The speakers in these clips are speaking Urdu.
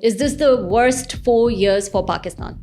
Is this the worst 4 years for Pakistan?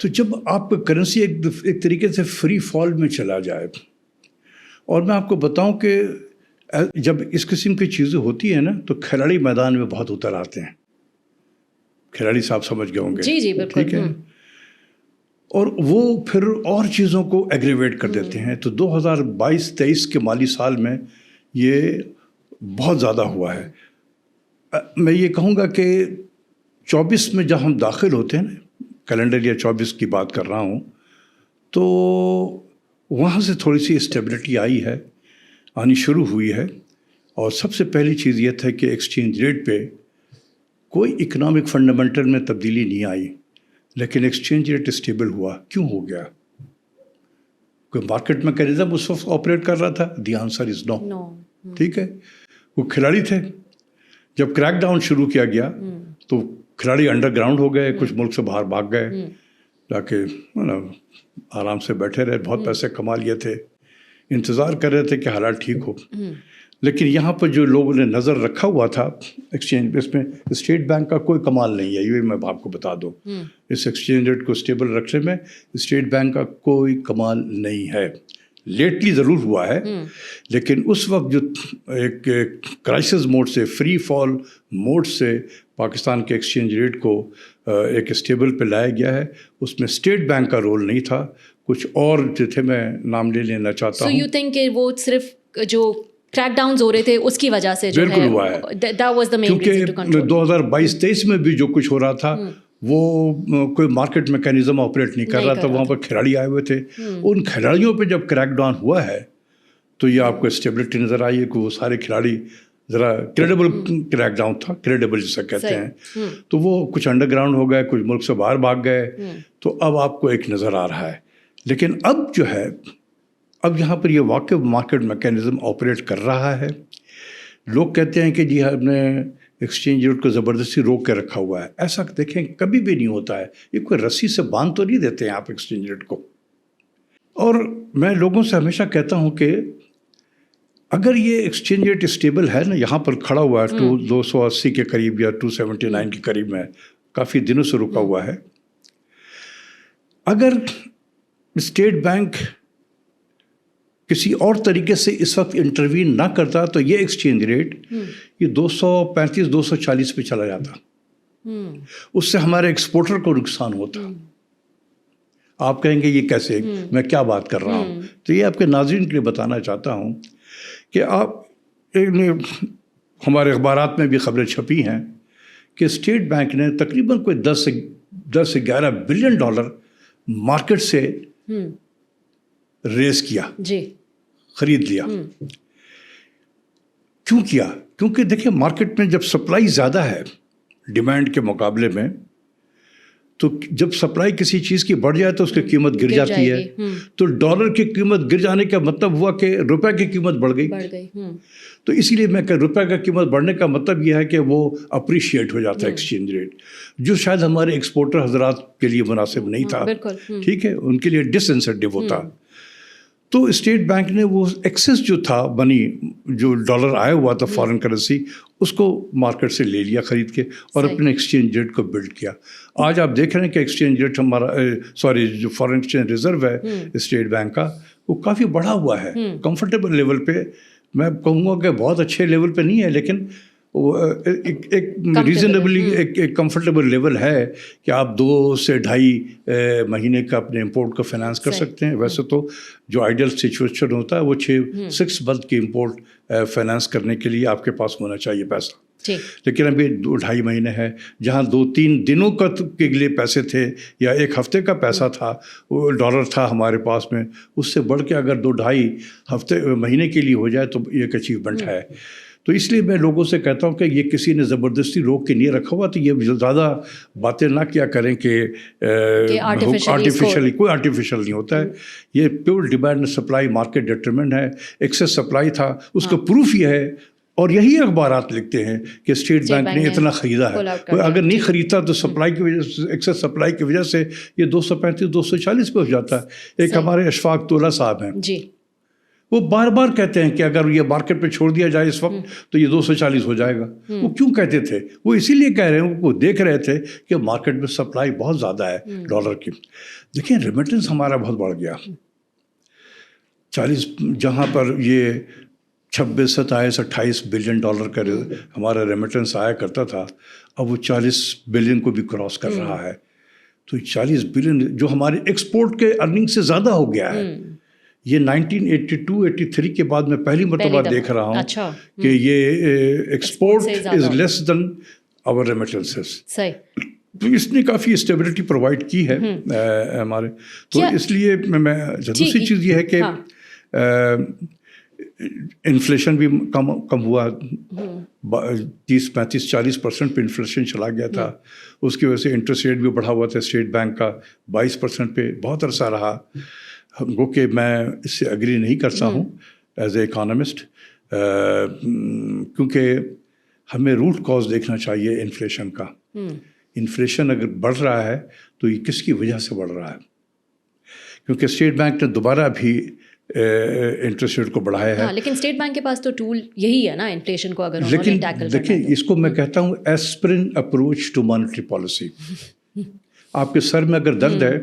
تو جب آپ کا کرنسی ایک طریقے سے فری فال میں چلا جائے، اور میں آپ کو بتاؤں کہ جب اس قسم کی چیزیں ہوتی ہیں نا تو کھلاڑی میدان میں بہت اتر آتے ہیں. کھلاڑی صاحب سمجھ گئے ہوں گے. جی بالکل. ٹھیک ہے. اور وہ پھر اور چیزوں کو ایگریویٹ کر دیتے ہیں. تو 2022-23 کے مالی سال میں یہ بہت زیادہ ہوا ہے. میں یہ کہوں گا کہ 24 میں جب ہم داخل ہوتے ہیں نا، کیلنڈر یا 24 کی بات کر رہا ہوں، تو وہاں سے تھوڑی سی اسٹیبلٹی آنی شروع ہوئی ہے. اور سب سے پہلی چیز یہ تھا کہ ایکسچینج ریٹ پہ کوئی اکنامک فنڈامنٹل میں تبدیلی نہیں آئی، لیکن ایکسچینج ریٹ اسٹیبل ہوا. کیوں ہو گیا؟ کوئی مارکیٹ میکینزم اس وقت آپریٹ کر رہا تھا؟ دی آنسر از نو. ٹھیک ہے. وہ کھلاڑی تھے. جب کریک ڈاؤن شروع کیا گیا تو کھلاڑی انڈر گراؤنڈ ہو گئے، کچھ ملک سے باہر بھاگ گئے، جا کے آرام سے بیٹھے رہے، بہت پیسے کما لیے تھے، انتظار کر رہے تھے کہ حالات ٹھیک ہو. لیکن یہاں پر جو لوگوں نے نظر رکھا ہوا تھا ایکسچینج، اس میں اسٹیٹ بینک کا کوئی کمال نہیں ہے. یہ میں آپ کو بتا دوں، اس ایکسچینج ریٹ کو اسٹیبل رکھنے میں اسٹیٹ بینک کا کوئی کمال نہیں ہے. لیٹلی ضرور ہوا ہے، لیکن اس وقت جو ایک کرائسس موڈ سے، فری فال موڈ سے پاکستان کے ایکسچینج ریٹ کو ایک اسٹیبل پہ لایا گیا ہے، اس میں اسٹیٹ بینک کا رول نہیں تھا، کچھ اور جو تھے میں نام لے لینا چاہتا ہوں. سو یو تھنک کہ وہ صرف جو کریک ڈاؤنز ہو رہے تھے اس کی وجہ سے جو ہے بالکل ہوا ہے، that was the main reason to control. 2022-23 میں بھی جو کچھ ہو رہا تھا وہ کوئی مارکیٹ میکینزم آپریٹ نہیں کر رہا تھا. وہاں پر کھلاڑی آئے ہوئے تھے. ان کھلاڑیوں پہ جب کریک ڈاؤن ہوا ہے تو یہ آپ کو اسٹیبلٹی نظر آئی ہے کہ وہ سارے کھلاڑی ذرا کریڈیبل کریک ڈاؤن تھا، کریڈیبل جسے کہتے ہیں، تو وہ کچھ انڈر گراؤنڈ ہو گئے، کچھ ملک سے باہر بھاگ گئے. تو اب آپ کو ایک نظر آ رہا ہے. لیکن اب جو ہے، اب یہاں پر یہ واقع مارکیٹ میکینزم آپریٹ کر رہا ہے. لوگ کہتے ہیں کہ جی ہم نے ایکسچینج ریٹ کو زبردستی روک کے رکھا ہوا ہے. ایسا دیکھیں کبھی بھی نہیں ہوتا ہے. یہ کوئی رسی سے باندھ تو نہیں دیتے ہیں آپ ایکسچینج ریٹ کو. اور میں لوگوں سے ہمیشہ کہتا ہوں کہ اگر یہ ایکسچینج ریٹ اسٹیبل ہے نا، یہاں پر کھڑا ہوا ہے 280 کے قریب یا 279 کے قریب میں، کافی دنوں سے رکا ہوا ہے. اگر اسٹیٹ بینک کسی اور طریقے سے اس وقت انٹروین نہ کرتا تو یہ ایکسچینج ریٹ یہ 235-240 پہ چلا جاتا. اس سے ہمارے ایکسپورٹر کو نقصان ہوتا. آپ کہیں گے یہ کیسے، میں کیا بات کر رہا ہوں؟ تو یہ آپ کے ناظرین کے لیے بتانا چاہتا ہوں کہ آپ ہمارے اخبارات میں بھی خبریں چھپی ہیں کہ اسٹیٹ بینک نے تقریباً کوئی 10 سے 11 بلین ڈالر مارکیٹ سے ریز کیا، خرید لیا. کیوں کیا؟ کیونکہ دیکھیں مارکیٹ میں جب سپلائی زیادہ ہے ڈیمانڈ کے مقابلے میں، تو جب سپلائی کسی چیز کی بڑھ جائے تو اس کی قیمت گر جاتی ہے. تو ڈالر کی قیمت گر جانے کا مطلب ہوا کہ روپے کی قیمت بڑھ گئی. تو اسی لیے میں کہ روپے کا قیمت بڑھنے کا مطلب یہ ہے کہ وہ اپریشیٹ ہو جاتا ہے ایکسچینج ریٹ، جو شاید ہمارے ایکسپورٹر حضرات کے لیے مناسب نہیں تھا. ٹھیک ہے، ان کے لیے ڈس انسینٹیو ہوتا. تو اسٹیٹ بینک نے وہ ایکسس جو تھا منی، جو ڈالر آیا ہوا تھا فارن کرنسی، اس کو مارکیٹ سے لے لیا خرید کے اور اپنے ایکسچینج ریٹ کو بلڈ کیا. آج آپ دیکھ رہے ہیں کہ ایکسچینج ریٹ ہمارا جو فارن ایکسچینج ریزرو ہے اسٹیٹ بینک کا، وہ کافی بڑھا ہوا ہے، کمفرٹیبل لیول پہ. میں کہوں گا کہ بہت اچھے لیول پہ نہیں ہے، لیکن ایک ریزنیبلی ایک کمفرٹیبل لیول ہے کہ آپ 2 سے 2.5 مہینے کا اپنے امپورٹ کو فائنانس کر سکتے ہیں. ویسے تو جو آئیڈیل سچویشن ہوتا ہے وہ 6 منتھ کی امپورٹ فائنانس کرنے کے لیے آپ کے پاس ہونا چاہیے پیسہ. لیکن ابھی 2-2.5 مہینے ہے، جہاں 2-3 دنوں کا کے لیے پیسے تھے یا 1 ہفتے کا پیسہ تھا، وہ ڈالر تھا ہمارے پاس میں، اس سے بڑھ کے اگر 2-2.5 مہینے کے لیے ہو جائے تو یہ ایک اچیومنٹ ہے. تو اس لیے میں لوگوں سے کہتا ہوں کہ یہ کسی نے زبردستی روک کے نہیں رکھا ہوا، تو یہ زیادہ باتیں نہ کیا کریں کہ آرٹیفیشلی، کوئی آرٹیفیشل نہیں ہوتا ہے. یہ pure demand supply market determined ہے. ایکسیس سپلائی تھا، اس کا پروف یہ ہے، اور یہی اخبارات لکھتے ہیں کہ اسٹیٹ بینک نے اتنا خریدا ہے. کوئی اگر نہیں خریدتا تو سپلائی کی وجہ سے، ایکسیس سپلائی کی وجہ سے یہ 235-240 پہ ہو جاتا ہے. ایک ہمارے اشفاق طولہ صاحب ہیں، وہ بار بار کہتے ہیں کہ اگر یہ مارکیٹ پہ چھوڑ دیا جائے اس وقت تو یہ 240 ہو جائے گا. وہ کیوں کہتے تھے؟ وہ اسی لیے کہہ رہے ہیں, وہ دیکھ رہے تھے کہ مارکیٹ میں سپلائی بہت زیادہ ہے ڈالر کی. دیکھیں ریمیٹنس ہمارا بہت بڑھ گیا. 40 جہاں پر یہ 26 27 28 بلین ڈالر کا ہمارا ریمیٹنس آیا کرتا تھا, اب وہ 40 بلین کو بھی کراس کر رہا ہے. تو 40 بلین جو ہمارے ایکسپورٹ کے ارننگ سے زیادہ ہو گیا ہے. یہ 1982-83 کے بعد میں پہلی مرتبہ دیکھ رہا ہوں کہ یہ ایکسپورٹ از لیس دین آور ریمیٹنسز. تو اس نے کافی اسٹیبلٹی پرووائڈ کی ہے ہمارے. تو اس لیے میں دوسری چیز یہ ہے کہ انفلیشن بھی کم ہوا. 30-35-40% پہ انفلیشن چلا گیا تھا. اس کی وجہ سے انٹرسٹ ریٹ بھی بڑھا ہوا تھا اسٹیٹ بینک کا 22% پہ بہت عرصہ رہا. گو کہ میں اس سے اگری نہیں کرتا ہوں ایز اے اکانومسٹ, کیونکہ ہمیں روٹ کاز دیکھنا چاہیے انفلیشن کا. انفلیشن اگر بڑھ رہا ہے تو یہ کس کی وجہ سے بڑھ رہا ہے؟ کیونکہ اسٹیٹ بینک نے دوبارہ بھی انٹرسٹ ریٹ کو بڑھایا ہے. لیکن اسٹیٹ بینک کے پاس تو ٹول یہی ہے نا انفلیشن کو اگر لیکن دیکھیں اس کو میں کہتا ہوں aspirin approach to monetary policy. آپ کے سر میں اگر درد ہے,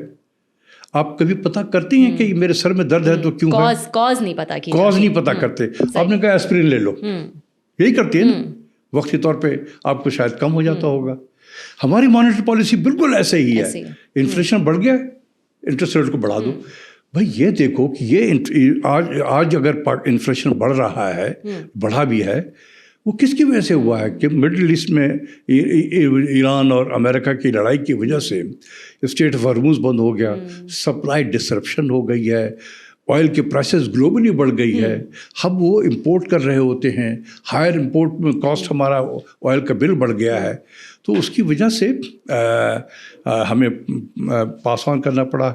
آپ کبھی پتہ کرتے ہیں کہ میرے سر میں درد ہے تو کیوں ہے؟ کاز نہیں پتہ کی, کاز نہیں پتہ کرتے. آپ نے کہا ایسپرین لے لو, یہی کرتے ہیں نا. وقتی طور پہ آپ کو شاید کم ہو جاتا ہوگا. ہماری مانیٹری پالیسی بالکل ایسے ہی ہے. انفلیشن بڑھ گیا, انٹرسٹ ریٹ کو بڑھا دو. بھائی یہ دیکھو کہ یہ آج اگر انفلیشن بڑھ رہا ہے, بڑھا بھی ہے, وہ کس کی وجہ سے ہوا ہے؟ کہ مڈل ایسٹ میں ایران اور امریکہ کی لڑائی کی وجہ سے اسٹریٹ آف ہارموز بند ہو گیا, سپلائی ڈسرپشن ہو گئی ہے, آئل کے پرائسز گلوبلی بڑھ گئی ہے. ہم وہ امپورٹ کر رہے ہوتے ہیں, ہائر امپورٹ میں کاسٹ ہمارا آئل کا بل بڑھ گیا ہے. تو اس کی وجہ سے ہمیں پاس آن کرنا پڑا.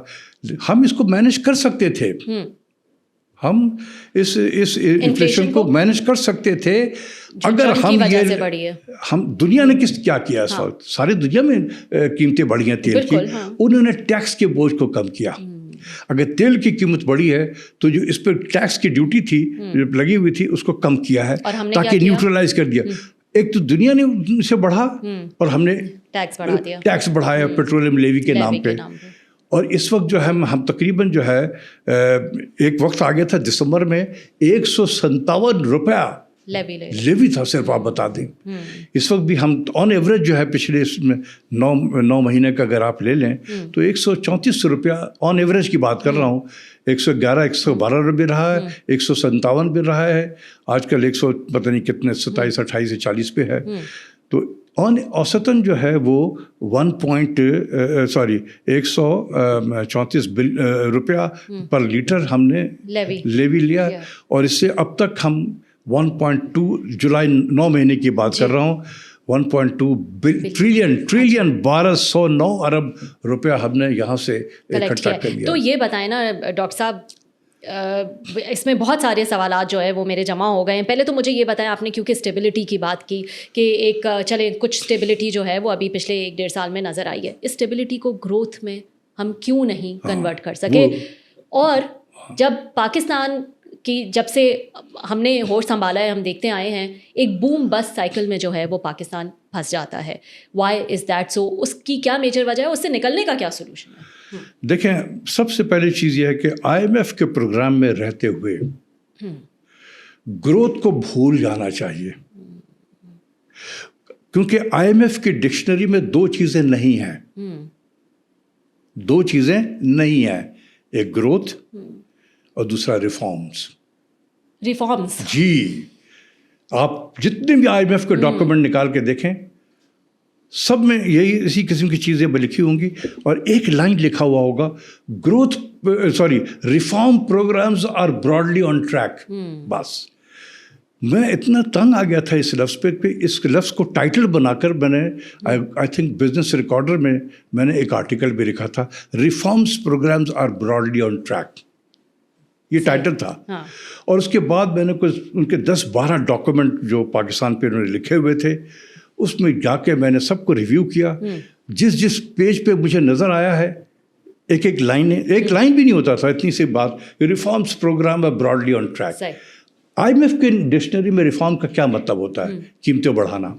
ہم اس کو مینیج کر سکتے تھے, ہم اس انفلیشن کو مینیج کر سکتے تھے اگر ہم دنیا نے کیا کیا اس وقت؟ ساری دنیا میں قیمتیں بڑھی ہیں تیل کی, انہوں نے ٹیکس کے بوجھ کو کم کیا. اگر تیل کی قیمت بڑھی ہے تو جو اس پہ ٹیکس کی ڈیوٹی تھی لگی ہوئی تھی اس کو کم کیا ہے تاکہ نیوٹرلائز کر دیا. ایک تو دنیا نے اسے بڑھا اور ہم نے ٹیکس بڑھایا پیٹرولیم لیوی کے نام پہ. اور اس وقت جو ہے ہم تقریباً جو ہے ایک وقت آ گیا تھا دسمبر میں 157 روپیہ لیوی تھا صرف, آپ بتا دیں. اس وقت بھی ہم آن ایوریج جو ہے پچھلے 9 مہینے کا اگر آپ لے لیں تو 134 روپیہ آن ایوریج کی بات کر رہا ہوں. 111-112 روپے رہا ہے, 157 بھی رہا ہے, آج کل 100 پتہ نہیں کتنے 27 28 سے 40 پہ ہے. تو اوسطاً جو ہے وہ 134 روپیہ پر لیٹر ہم نے لیوی لیا. اور اس سے اب تک ہم 1.2 جولائی 9 مہینے کی بات کر رہا ہوں 1.2 ٹریلین 1209 ارب روپیہ ہم نے یہاں سے اکٹھا کر لیا. تو یہ بتائیں نا ڈاکٹر صاحب, اس میں بہت سارے سوالات جو ہے وہ میرے جمع ہو گئے ہیں. پہلے تو مجھے یہ بتائیں, آپ نے کیونکہ اسٹیبلٹی کی بات کی کہ ایک چلیں کچھ اسٹیبلٹی جو ہے وہ ابھی پچھلے 1-1.5 سال میں نظر آئی ہے, اسٹیبلٹی کو گروتھ میں ہم کیوں نہیں کنورٹ کر سکے؟ اور جب پاکستان کی جب سے ہم نے ہوش سنبھالا ہے ہم دیکھتے آئے ہیں ایک بوم بس سائیکل میں جو ہے وہ پاکستان پھنس جاتا ہے. Y is that so? اس کی کیا میجر وجہ ہے؟ اس سے نکلنے کا کیا سولوشن ہے؟ دیکھیں سب سے پہلی چیز یہ ہے کہ IMF کے پروگرام میں رہتے ہوئے گروتھ کو بھول جانا چاہیے, کیونکہ IMF کی ڈکشنری میں 2 چیزیں نہیں ہیں. 2 چیزیں نہیں ہیں, ایک گروتھ اور دوسرا ریفارمز. جی, آپ جتنے بھی IMF کے ڈاکومنٹ نکال کے دیکھیں سب میں یہی اسی قسم کی چیزیں لکھی ہوں گی, اور ایک لائن لکھا ہوا ہوگا reform programs are broadly on track. بس میں اتنا تنگ آ گیا تھا اس لفظ پہ کہ اس لفظ کو ٹائٹل بنا کر میں نے آئی تھنک بزنس ریکارڈر میں نے ایک آرٹیکل بھی لکھا تھا, reforms programs are broadly on track, یہ ٹائٹل تھا. اور اس کے بعد میں نے کچھ ان کے 10-12 ڈاکومنٹ جو پاکستان پہ انہوں نے لکھے ہوئے تھے اس میں جا کے میں نے سب کو ریویو کیا. جس پیج پہ مجھے نظر آیا ہے ایک لائن بھی نہیں ہوتا تھا، اتنی سی بات. ریفارمس پروگرام ہے براڈلی آن ٹریک. IMF کے ڈکشنری میں ریفارم کا کیا مطلب ہوتا ہے؟ قیمتیں بڑھانا.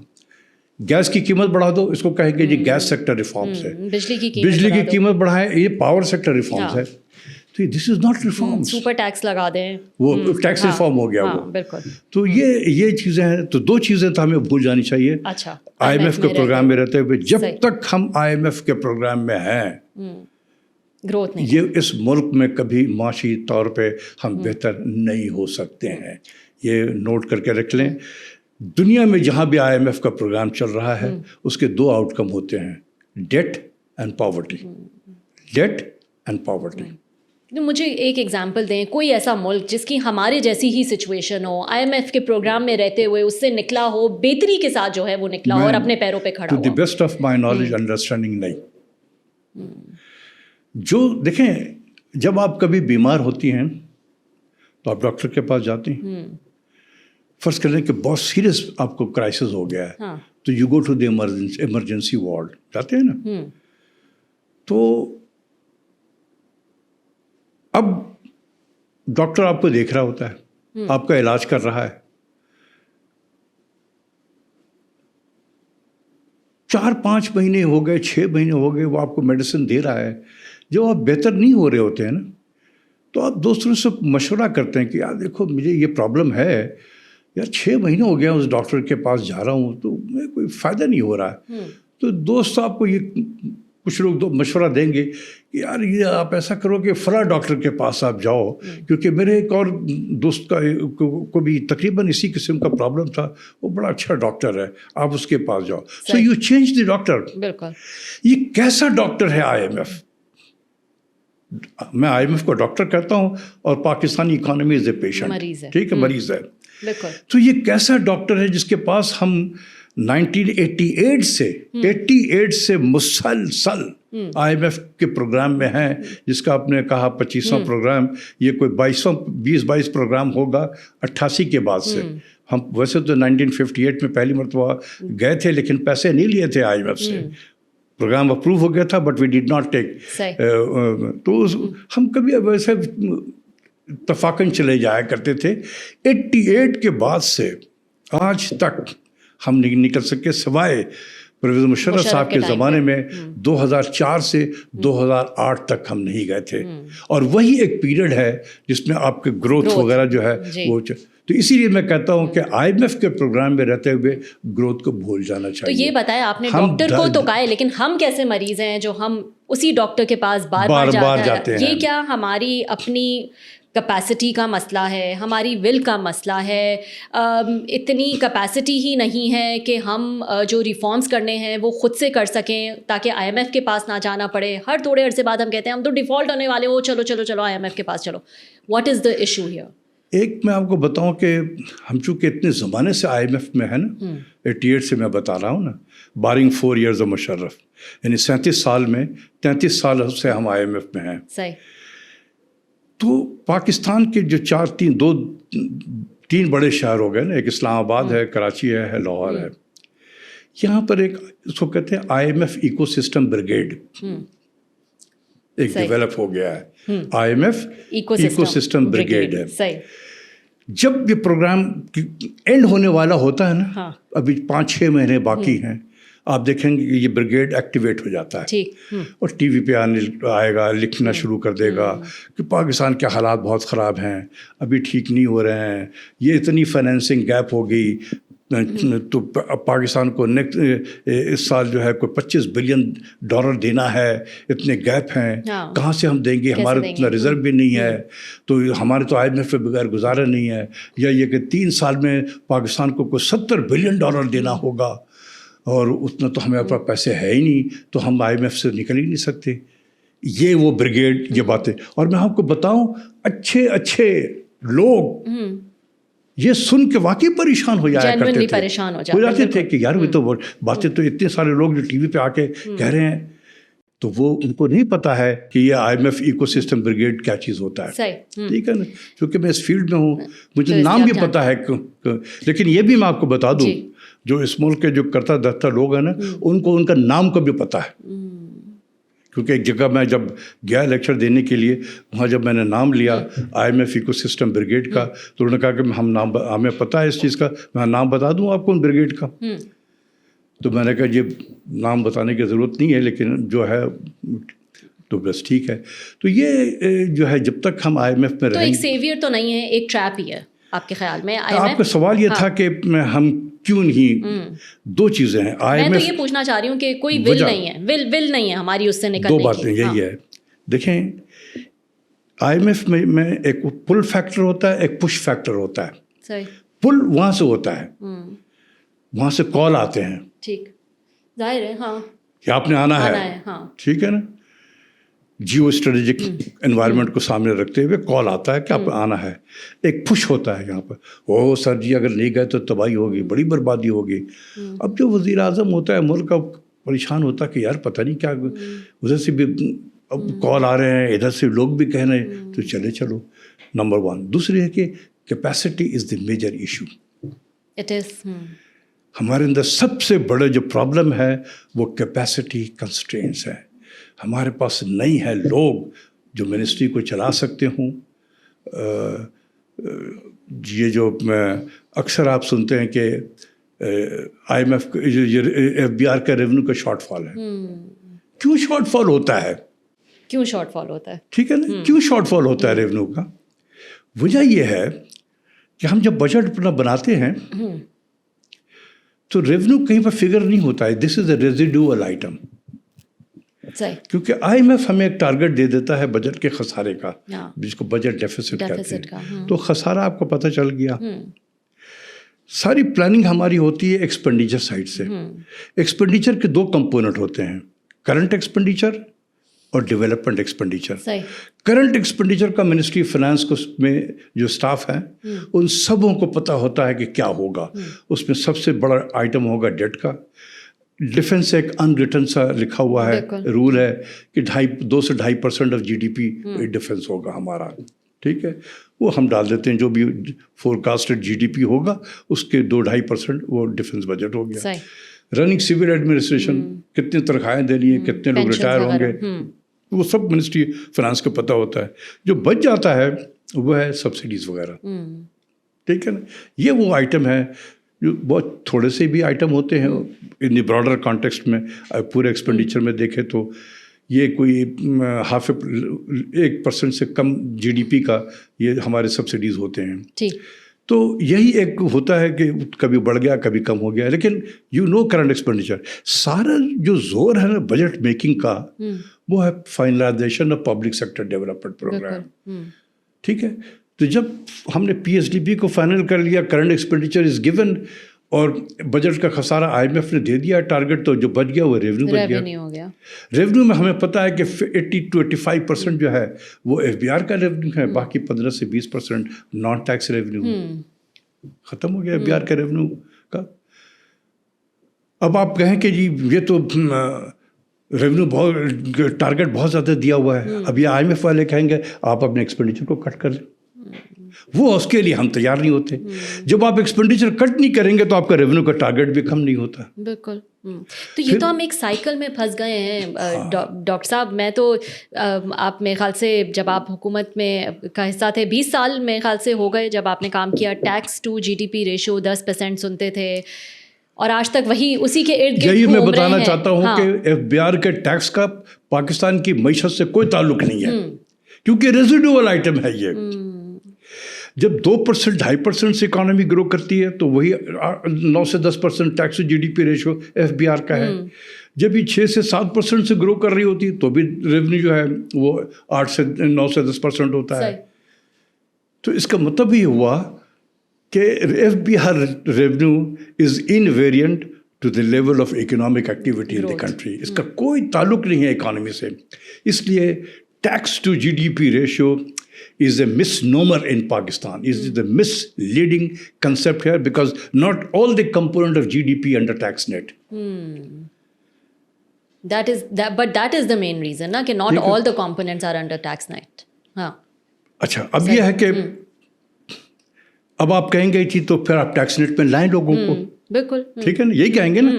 گیس کی قیمت بڑھا دو، اس کو کہیں گے جی گیس سیکٹر ریفارمس ہے. بجلی کی قیمت بڑھائیں، یہ پاور سیکٹر ریفارمس ہے. تو this is not reform. Super tax لگا دیں، وہ ٹیکس ریفارم ہو گیا وہ. بالکل. تو یہ چیزیں ہیں. تو 2 چیزیں تو ہمیں بھول جانی چاہیے IMF کے پروگرام میں رہتے ہوئے. جب تک ہم IMF کے پروگرام میں ہیں، گروتھ نہیں. یہ اس ملک میں کبھی معاشی طور پہ ہم بہتر نہیں ہو سکتے ہیں. یہ نوٹ کر کے رکھ لیں. دنیا میں جہاں بھی IMF کا پروگرام چل رہا ہے، اس کے 2 آؤٹ کم ہوتے ہیں: debt and poverty. Debt and poverty. مجھے ایک ایگزامپل دیں، کوئی ایسا ملک جس کی ہمارے جیسی ہی سچویشن ہو، IMF کے پروگرام میں رہتے ہوئے اس سے نکلا ہو، بہتری کے ساتھ جو ہے وہ نکلا ہو اور اپنے پیروں پہ کھڑا ہو. To the best of my knowledge understanding نہیں. جو دیکھیں، جب آپ کبھی بیمار ہوتی ہیں تو آپ ڈاکٹر کے پاس جاتی ہیں. فرض کر لیں کہ بہت سیریس آپ کو کرائسس ہو گیا ہے، تو you go to the emergency ward جاتے ہیں نا. تو اب ڈاکٹر آپ کو دیکھ رہا ہوتا ہے، آپ کا علاج کر رہا ہے. 4-5 مہینے ہو گئے، 6 مہینے ہو گئے، وہ آپ کو میڈیسن دے رہا ہے. جب آپ بہتر نہیں ہو رہے ہوتے ہیں نا، تو آپ دوسروں سے مشورہ کرتے ہیں کہ یار دیکھو مجھے یہ پرابلم ہے، یار 6 مہینے ہو گیا اس ڈاکٹر کے پاس جا رہا ہوں تو مجھے کوئی فائدہ نہیں ہو رہا ہے. تو دوست آپ کو یہ کچھ لوگ مشورہ دیں گے کہ یار یہ آپ ایسا کرو کہ فلاں ڈاکٹر کے پاس آپ جاؤ، کیونکہ میرے ایک اور دوست کو بھی تقریباً اسی قسم کا پرابلم تھا، وہ بڑا اچھا ڈاکٹر ہے، آپ اس کے پاس جاؤ. So you change the doctor. بالکل. یہ کیسا ڈاکٹر ہے IMF؟ میں IMF کو ڈاکٹر کہتا ہوں اور Pakistani economy is a patient. ٹھیک ہے، مریض ہے. تو یہ کیسا ڈاکٹر ہے جس کے پاس ہم 1988 سے مسلسل IMF کے پروگرام میں ہیں، جس کا آپ نے کہا 25واں پروگرام، یہ کوئی 22 پروگرام ہوگا 88 کے بعد سے. ہم ویسے تو 1958 میں پہلی مرتبہ گئے تھے، لیکن پیسے نہیں لیے تھے IMF سے. پروگرام اپروو ہو گیا تھا but we did not take. تو ہم کبھی ویسے اتفاقاً چلے جایا کرتے تھے. 88 کے بعد سے آج تک ہم نہیں نکل سکے، سوائے پرویز مشرف صاحب کے زمانے میں 2004 سے 2008 تک ہم نہیں گئے تھے. اور وہی ایک پیریڈ ہے جس میں آپ کے گروتھ وغیرہ جو ہے وہ. تو اسی لیے میں کہتا ہوں کہ IMF کے پروگرام میں رہتے ہوئے گروتھ کو بھول جانا چاہیے. تو یہ بتایا آپ نے ڈاکٹر کو تو کہا ہے، لیکن ہم کیسے مریض ہیں جو ہم اسی ڈاکٹر کے پاس بار بار جاتے ہیں؟ یہ کیا ہماری اپنی کیپیسٹی کا مسئلہ ہے، ہماری ول کا مسئلہ ہے؟ اتنی کیپیسٹی ہی نہیں ہے کہ ہم جو ریفارمز کرنے ہیں وہ خود سے کر سکیں تاکہ IMF کے پاس نہ جانا پڑے. ہر تھوڑے عرصے بعد ہم کہتے ہیں ہم تو ڈیفالٹ ہونے والے ہو، چلو چلو چلو IMF کے پاس چلو. What is the issue here? ایک میں آپ کو بتاؤں کہ ہم چونکہ اتنے زمانے سے IMF میں ہے نا، 88 سے میں بتا رہا ہوں نا، بارنگ 4 ایئرز مشرف، یعنی 37 سال میں 33 سال سے ہم IMF میں ہیں. صحیح. تو پاکستان کے جو 3 بڑے شہر ہو گئے نا، ایک اسلام آباد ہے، کراچی ہے، لاہور ہے. یہاں پر ایک اس کو کہتے ہیں IMF ایکو سسٹم بریگیڈ ایک ڈیولپ ہو گیا ہے. IMF ایکو سسٹم بریگیڈ ہے. جب یہ پروگرام اینڈ ہونے والا ہوتا ہے نا، ابھی 5-6 مہینے باقی ہیں، آپ دیکھیں گے کہ یہ بریگیڈ ایکٹیویٹ ہو جاتا ہے اور ٹی وی پہ آئے گا، لکھنا شروع کر دے گا کہ پاکستان کے حالات بہت خراب ہیں، ابھی ٹھیک نہیں ہو رہے ہیں، یہ اتنی فائنینسنگ گیپ ہو گئی تو پاکستان کو اس سال جو ہے کوئی $25 بلین دینا ہے، اتنے گیپ ہیں، کہاں سے ہم دیں گے، ہمارے اتنا ریزرو بھی نہیں ہے، تو ہمارے تو IMF پہ بغیر گزارا نہیں ہے. یا یہ کہ 3 سال میں پاکستان کو کوئی $70 بلین دینا ہوگا اور اتنا تو ہمیں پاس پیسے ہے ہی نہیں، تو ہم IMF سے نکل ہی نہیں سکتے. یہ وہ بریگیڈ یہ باتیں. اور میں آپ کو بتاؤں، اچھے لوگ یہ سن کے واقعی پریشان ہو جایا کرتے تھے کہ یار وہ تو باتیں تو اتنے سارے لوگ جو ٹی وی پہ آ کے کہہ رہے ہیں، تو وہ ان کو نہیں پتا ہے کہ یہ IMF ایکو سسٹم بریگیڈ کیا چیز ہوتا ہے. ٹھیک ہے نا، کیونکہ میں اس فیلڈ میں ہوں، مجھے نام بھی پتا ہے. لیکن یہ بھی میں آپ کو بتا دوں، جو اس ملک کے جو کرتا دھرتا لوگ ہیں نا، ان کو ان کا نام کا بھی پتا ہے کیونکہ ایک جگہ میں جب گیا لیکچر دینے کے لیے، وہاں جب میں نے نام لیا IMF ایکو سسٹم بریگیڈ کا، تو انہوں نے کہا کہ ہمیں پتہ ہے اس چیز کا، میں نام بتا دوں آپ کو ان بریگیڈ کا. تو میں نے کہا یہ نام بتانے کی ضرورت نہیں ہے، لیکن جو ہے تو بس ٹھیک ہے. تو یہ جو ہے جب تک ہم IMF میں رہیں، تو ایک سیویئر تو نہیں ہے، ایک ٹریپ ہی ہے آپ کے خیال میں. آپ کا سوال یہ تھا کہ ہم کیوں نہیں، دو چیزیں ہیں. میں تو یہ پوچھنا چاہ رہی ہوں کہ کوئی ول نہیں ہے، ول نہیں ہے ہماری اس سے نکلنے کی. دو باتیں یہی ہے. دیکھیں IMF میں ایک پل فیکٹر ہوتا ہے، ایک پش فیکٹر ہوتا ہے. صحیح. پل وہاں سے ہوتا ہے، وہاں سے کال آتے ہیں. ٹھیک، ظاہر ہے. ہاں کہ آپ نے آنا ہے. ہاں ٹھیک ہے نا. جیو اسٹریٹجک انوائرمنٹ کو سامنے رکھتے ہوئے کال آتا ہے کہ آپ آنا ہے. ایک پش ہوتا ہے یہاں پر، او سر جی اگر نہیں گئے تو تباہی ہوگی، بڑی بربادی ہوگی. اب جو وزیر اعظم ہوتا ہے ملک کا پریشان ہوتا ہے کہ یار پتہ نہیں کیا، ادھر سے بھی اب کال آ رہے ہیں، ادھر سے لوگ بھی کہہ رہے ہیں، تو چلو. نمبر 1. دوسری ہے کہ capacity is the major issue. It is. ہمارے اندر سب سے بڑا جو پرابلم ہے وہ کیپیسٹی کنسٹرینس ہے. ہمارے پاس نہیں ہے لوگ جو منسٹری کو چلا سکتے ہوں. یہ جو اکثر آپ سنتے ہیں کہ IMF FBR کا ریونیو کا شارٹ فال ہے. کیوں شارٹ فال ہوتا ہے؟ ٹھیک ہے نا، کیوں شارٹ فال ہوتا ہے ریونیو کا؟ وجہ یہ ہے کہ ہم جب بجٹ اپنا بناتے ہیں تو ریونیو کہیں پر فگر نہیں ہوتا ہے. دس از اے ریزیڈوئل آئٹم. کیونکہ IMF ہمیں ایک ٹارگٹ دے دیتا ہے بجٹ کے خسارے کا، جس کو بجٹ ڈیفیسٹ کہتے ہیں. تو خسارہ آپ کو پتہ چل گیا. ساری پلاننگ ہماری ہوتی ہے ایکسپینڈیچر سائڈ سے. ایکسپینڈیچر کے 2 کمپوننٹ ہوتے ہیں، کرنٹ ایکسپینڈیچر اور ڈیولپمنٹ ایکسپینڈیچر. کرنٹ ایکسپینڈیچر کا منسٹری فائنانس میں جو اسٹاف ہیں ان سبوں کو پتہ ہوتا ہے کہ کیا ہوگا. اس میں سب سے بڑا آئٹم ہوگا ڈیٹ کا. ڈیفنس ایک ان ریٹن سا لکھا ہوا ہے، رول ہے کہ 2 سے 2.5% آف GDP ڈیفنس ہوگا ہمارا. ٹھیک ہے، وہ ہم ڈال دیتے ہیں، جو بھی فورکاسٹڈ GDP ہوگا اس کے 2-2.5% وہ ڈیفنس بجٹ ہو گیا. رننگ سول ایڈمنسٹریشن، کتنے تنخواہیں دینی ہیں، کتنے لوگ ریٹائر ہوں گے، وہ سب منسٹری فائنانس کو پتہ ہوتا ہے. جو بچ جاتا ہے وہ ہے سبسڈیز وغیرہ. ٹھیک ہے نا. یہ وہ آئٹم ہے جو بہت تھوڑے سے بھی آئٹم ہوتے ہیں ان دی براڈر کانٹیکسٹ میں. پورے ایکسپینڈیچر میں دیکھیں تو یہ کوئی 1% سے کم GDP کا یہ ہمارے سبسڈیز ہوتے ہیں. تو یہی ایک ہوتا ہے کہ کبھی بڑھ گیا کبھی کم ہو گیا. لیکن کرنٹ ایکسپینڈیچر، سارا جو زور ہے نا بجٹ میکنگ کا وہ ہے finalization of public sector development program. ٹھیک ہے. تو جب ہم نے PSDB کو فائنل کر لیا، کرنٹ ایکسپینڈیچر از گیون، اور بجٹ کا خسارہ IMF نے دے دیا ٹارگٹ، تو جو بچ گیا وہ ریونیو بچ گیا. ریونیو میں ہمیں پتہ ہے کہ 80-85% جو ہے وہ FBR کا ریونیو ہے، باقی 15 سے 20% نان ٹیکس ریونیو. ختم ہو گیا FBR کا ریونیو کا. اب آپ کہیں کہ جی یہ تو ریونیو بہت ٹارگٹ بہت زیادہ دیا ہوا ہے، اب یہ IMF والے کہیں گے آپ اپنے ایکسپینڈیچر کو کٹ کر لیں. وہ اس کے لیے ہم تیار نہیں ہوتے. جب آپ ایکسپینڈیچر کٹ نہیں کریں گے تو آپ کا ریونیو کا ٹارگٹ بھی کم نہیں ہوتا. بالکل. تو یہ تو ہم ایک سائیکل میں پھنس گئے ہیں ڈاکٹر صاحب. میں تو آپ میرے خیال سے جب آپ حکومت میں کا حصہ تھے 20 سال میرے خیال سے ہو گئے جب آپ نے کام کیا. ٹیکس ٹو GDP ریشو 10% سنتے تھے اور آج تک وہی اسی کے ارد گرد. یہی میں بتانا چاہتا ہوں کہ FBR کے ٹیکس کا پاکستان کی معیشت سے کوئی تعلق نہیں ہے، کیونکہ ریزیڈوئل آئٹم ہے یہ. جب 2% 2.5% سے اکانومی گرو کرتی ہے تو وہی 9 سے 10% tax to GDP ratio FBR کا ہے. جب یہ 6 سے 7% سے گرو کر رہی ہوتی ہے تو بھی ریونیو جو ہے وہ 8 سے 9 سے 10% ہوتا ہے. تو اس کا مطلب یہ ہوا کہ FBR revenue is invariant to the level of economic activity in the country. اس کا کوئی تعلق نہیں ہے اکانومی سے. اس لیے tax to GDP ratio is a misnomer in Pakistan, is the misleading concept here, because not all the component of GDP under tax net. But that is the main reason, na, کہ not all the components are under tax net. ہاں. اچھا اب یہ ہے کہ اب آپ کہیں گے جی تو پھر آپ ٹیکس نیٹ میں لائیں لوگوں کو. بالکل. ٹھیک ہے نا، یہی کہیں گے نا.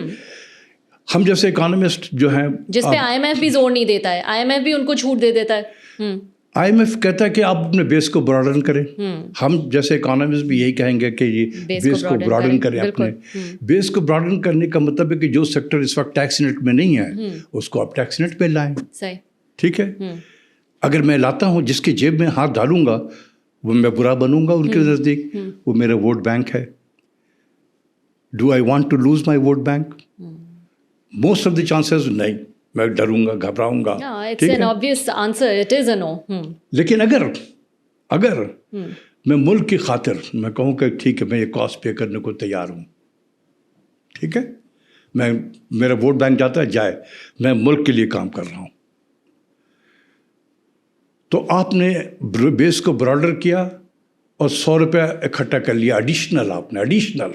ہم جیسے اکانومسٹ جو ہیں, جس پہ IMF بھی زور نہیں دیتا ہے, IMF بھی ان کو چھوٹ دے دیتا ہے. IMF کہتا ہے کہ آپ اپنے بیس کو براڈن کریں. ہم جیسے اکانومسٹ بھی یہی کہیں گے کہ یہ بیس کو براڈن کریں. اپنے بیس کو براڈن کرنے کا مطلب ہے کہ جو سیکٹر اس وقت ٹیکس نیٹ میں نہیں ہے اس کو آپ ٹیکس نیٹ پہ لائیں. ٹھیک ہے, اگر میں لاتا ہوں جس کی جیب میں ہاتھ ڈالوں گا وہ میں برا بنوں گا ان کے نزدیک, وہ میرا ووٹ بینک ہے. Do I want to lose my vote bank? Most of the chances نہیں, میں ڈروں گا, گھبراؤں گا. لیکن اگر میں ملک کی خاطر میں کہوں کہ ٹھیک ہے میں یہ کاسٹ پے کرنے کو تیار ہوں, ٹھیک ہے, میرا ووٹ بینک جاتا ہے جائے, میں ملک کے لیے کام کر رہا ہوں, تو آپ نے بیس کو براڈر کیا اور 100 روپیہ اکٹھا کر لیا ایڈیشنل. آپ نے ایڈیشنل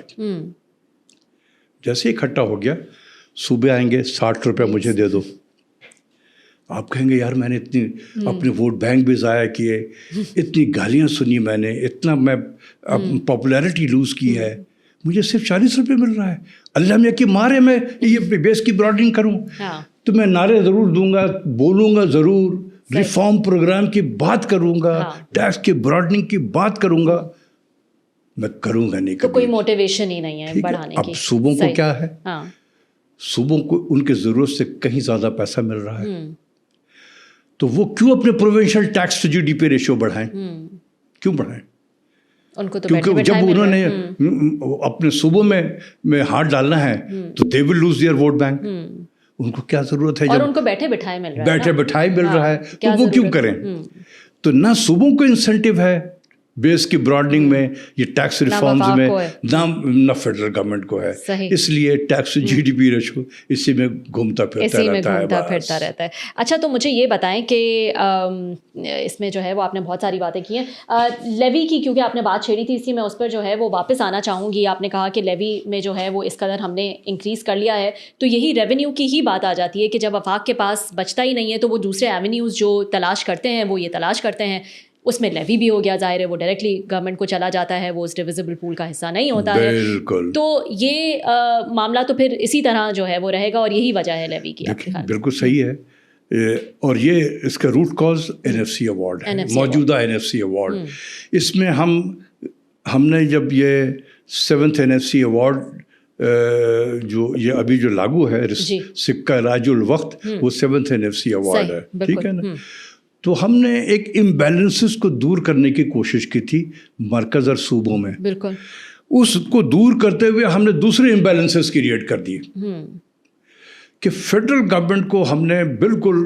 جیسے اکٹھا ہو گیا, صوبے آئیں گے 60 روپیہ مجھے دے دو. آپ کہیں گے یار میں نے اتنی اپنے ووٹ بینک بھی ضائع کیے, اتنی گالیاں سنی میں نے, اتنا میں پاپولیرٹی لوز کی ہے, مجھے صرف 40 روپے مل رہا ہے. اللہ میں کہ مارے میں یہ بیس کی براڈنگ کروں, تو میں نعرے ضرور دوں گا, بولوں گا ضرور, ریفارم پروگرام کی بات کروں گا, ٹیکس کی براڈنگ کی بات کروں گا, میں کروں گا نہیں. تو کوئی موٹیویشن ہی نہیں ہے بڑھانے کی. اب صوبوں کو کیا ہے, صوبوں کو ان کی ضرورت سے کہیں زیادہ پیسہ مل رہا ہے, تو وہ کیوں اپنے provincial tax to GDP ratio بڑھائیں؟ کیوں بڑھائیں؟ کیونکہ جب انہوں نے اپنے صوبوں میں ہاتھ ڈالنا ہے تو they will lose their vote bank. ان کو کیا ضرورت ہے, اور ان کو بیٹھے بٹھائے مل رہا ہے, تو وہ کیوں کریں؟ تو نہ صوبوں کو انسینٹیو ہے بیس کی براڈنگ میں, یہ ٹیکس ریفارمز میں, نہ فیڈرل گورنمنٹ کو ہے. اس لیے ٹیکس GDP ریشو اسی میں گھومتا پھرتا رہتا ہے. اچھا, تو مجھے یہ بتائیں کہ اس میں جو ہے وہ آپ نے بہت ساری باتیں کی ہیں لیوی کی, کیونکہ آپ نے بات چھیڑی تھی, اس لیے میں اس پر جو ہے وہ واپس آنا چاہوں گی. آپ نے کہا کہ لیوی میں جو ہے وہ اس قدر ہم نے انکریز کر لیا ہے, تو یہی ریونیو کی ہی بات آ جاتی ہے کہ جب وفاق کے پاس بچتا ہی نہیں ہے تو وہ دوسرے ایونیوز جو تلاش کرتے ہیں وہ یہ تلاش کرتے ہیں. اس میں لیوی بھی ہو گیا, ظاہر ہے وہ ڈائریکٹلی گورنمنٹ کو چلا جاتا ہے, وہ اس ڈویزبل پول کا حصہ نہیں ہوتا ہے. تو یہ معاملہ تو پھر اسی طرح جو ہے وہ رہے گا, اور یہی وجہ ہے لیوی کی. بالکل صحیح ہے, اور یہ اس کا روٹ کاز NFC ایوارڈ ہے, موجودہ NFC ایوارڈ. اس میں ہم نے جب یہ 7th NFC ایوارڈ جو یہ ابھی جو لاگو ہے, سکہ راج الوقت, وہ 7th NFC ایوارڈ ہے, ٹھیک ہے نا. تو ہم نے ایک امبیلنسز کو دور کرنے کی کوشش کی تھی مرکز اور صوبوں میں. بالکل, اس کو دور کرتے ہوئے ہم نے دوسرے امبیلنسز کریٹ کر دیے کہ فیڈرل گورنمنٹ کو ہم نے بالکل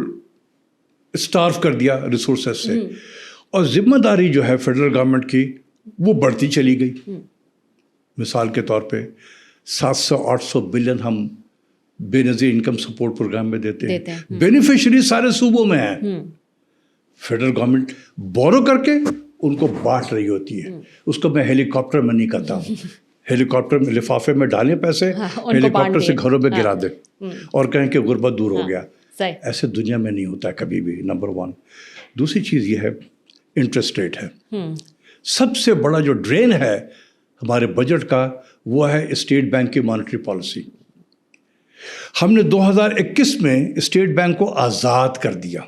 اسٹارو کر دیا ریسورسز سے, اور ذمہ داری جو ہے فیڈرل گورنمنٹ کی وہ بڑھتی چلی گئی. مثال کے طور پہ 700-800 بلین ہم بے نظیر انکم سپورٹ پروگرام میں دیتے ہیں. بینیفیشری سارے صوبوں میں ہیں. فیڈرل گورنمنٹ بورو کر کے ان کو بانٹ رہی ہوتی ہے. اس کو میں ہیلی کاپٹر میں نہیں کہتا ہوں, ہیلی کاپٹر میں لفافے میں ڈالیں پیسے, ہیلی کاپٹر سے گھروں میں گرا دیں اور کہیں کہ غربت دور ہو گیا. ایسے دنیا میں نہیں ہوتا ہے کبھی بھی, نمبر 1. دوسری چیز یہ ہے انٹرسٹ ریٹ ہے. سب سے بڑا جو ڈرین ہے ہمارے بجٹ کا وہ ہے اسٹیٹ بینک کی مانیٹری پالیسی. ہم نے 2021 میں اسٹیٹ بینک کو آزاد کر دیا,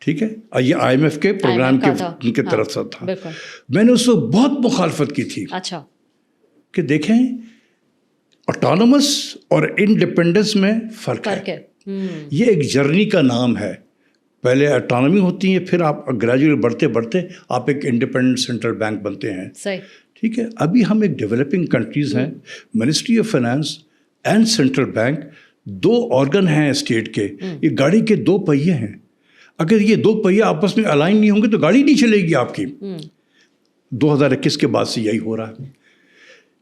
ٹھیک ہے. یہ IMF کے پروگرام کی طرف سے تھا. میں نے اس کو بہت مخالفت کی تھی. اچھا, کہ دیکھیں آٹونومس اور انڈیپینڈنس میں فرق ہے. یہ ایک جرنی کا نام ہے. پہلے آٹونومی ہوتی ہے, پھر آپ گریجویٹ بڑھتے بڑھتے آپ ایک انڈیپینڈنٹ سینٹرل بینک بنتے ہیں. ٹھیک ہے. ابھی ہم ایک ڈیولپنگ کنٹریز ہیں, ministry of finance and central bank 2 organ ہیں اسٹیٹ کے. یہ گاڑی کے 2 پہیے ہیں. اگر یہ 2 پہیے آپس میں الائن نہیں ہوں گے تو گاڑی نہیں چلے گی آپ کی. 2021 کے بعد سے یہی ہو رہا ہے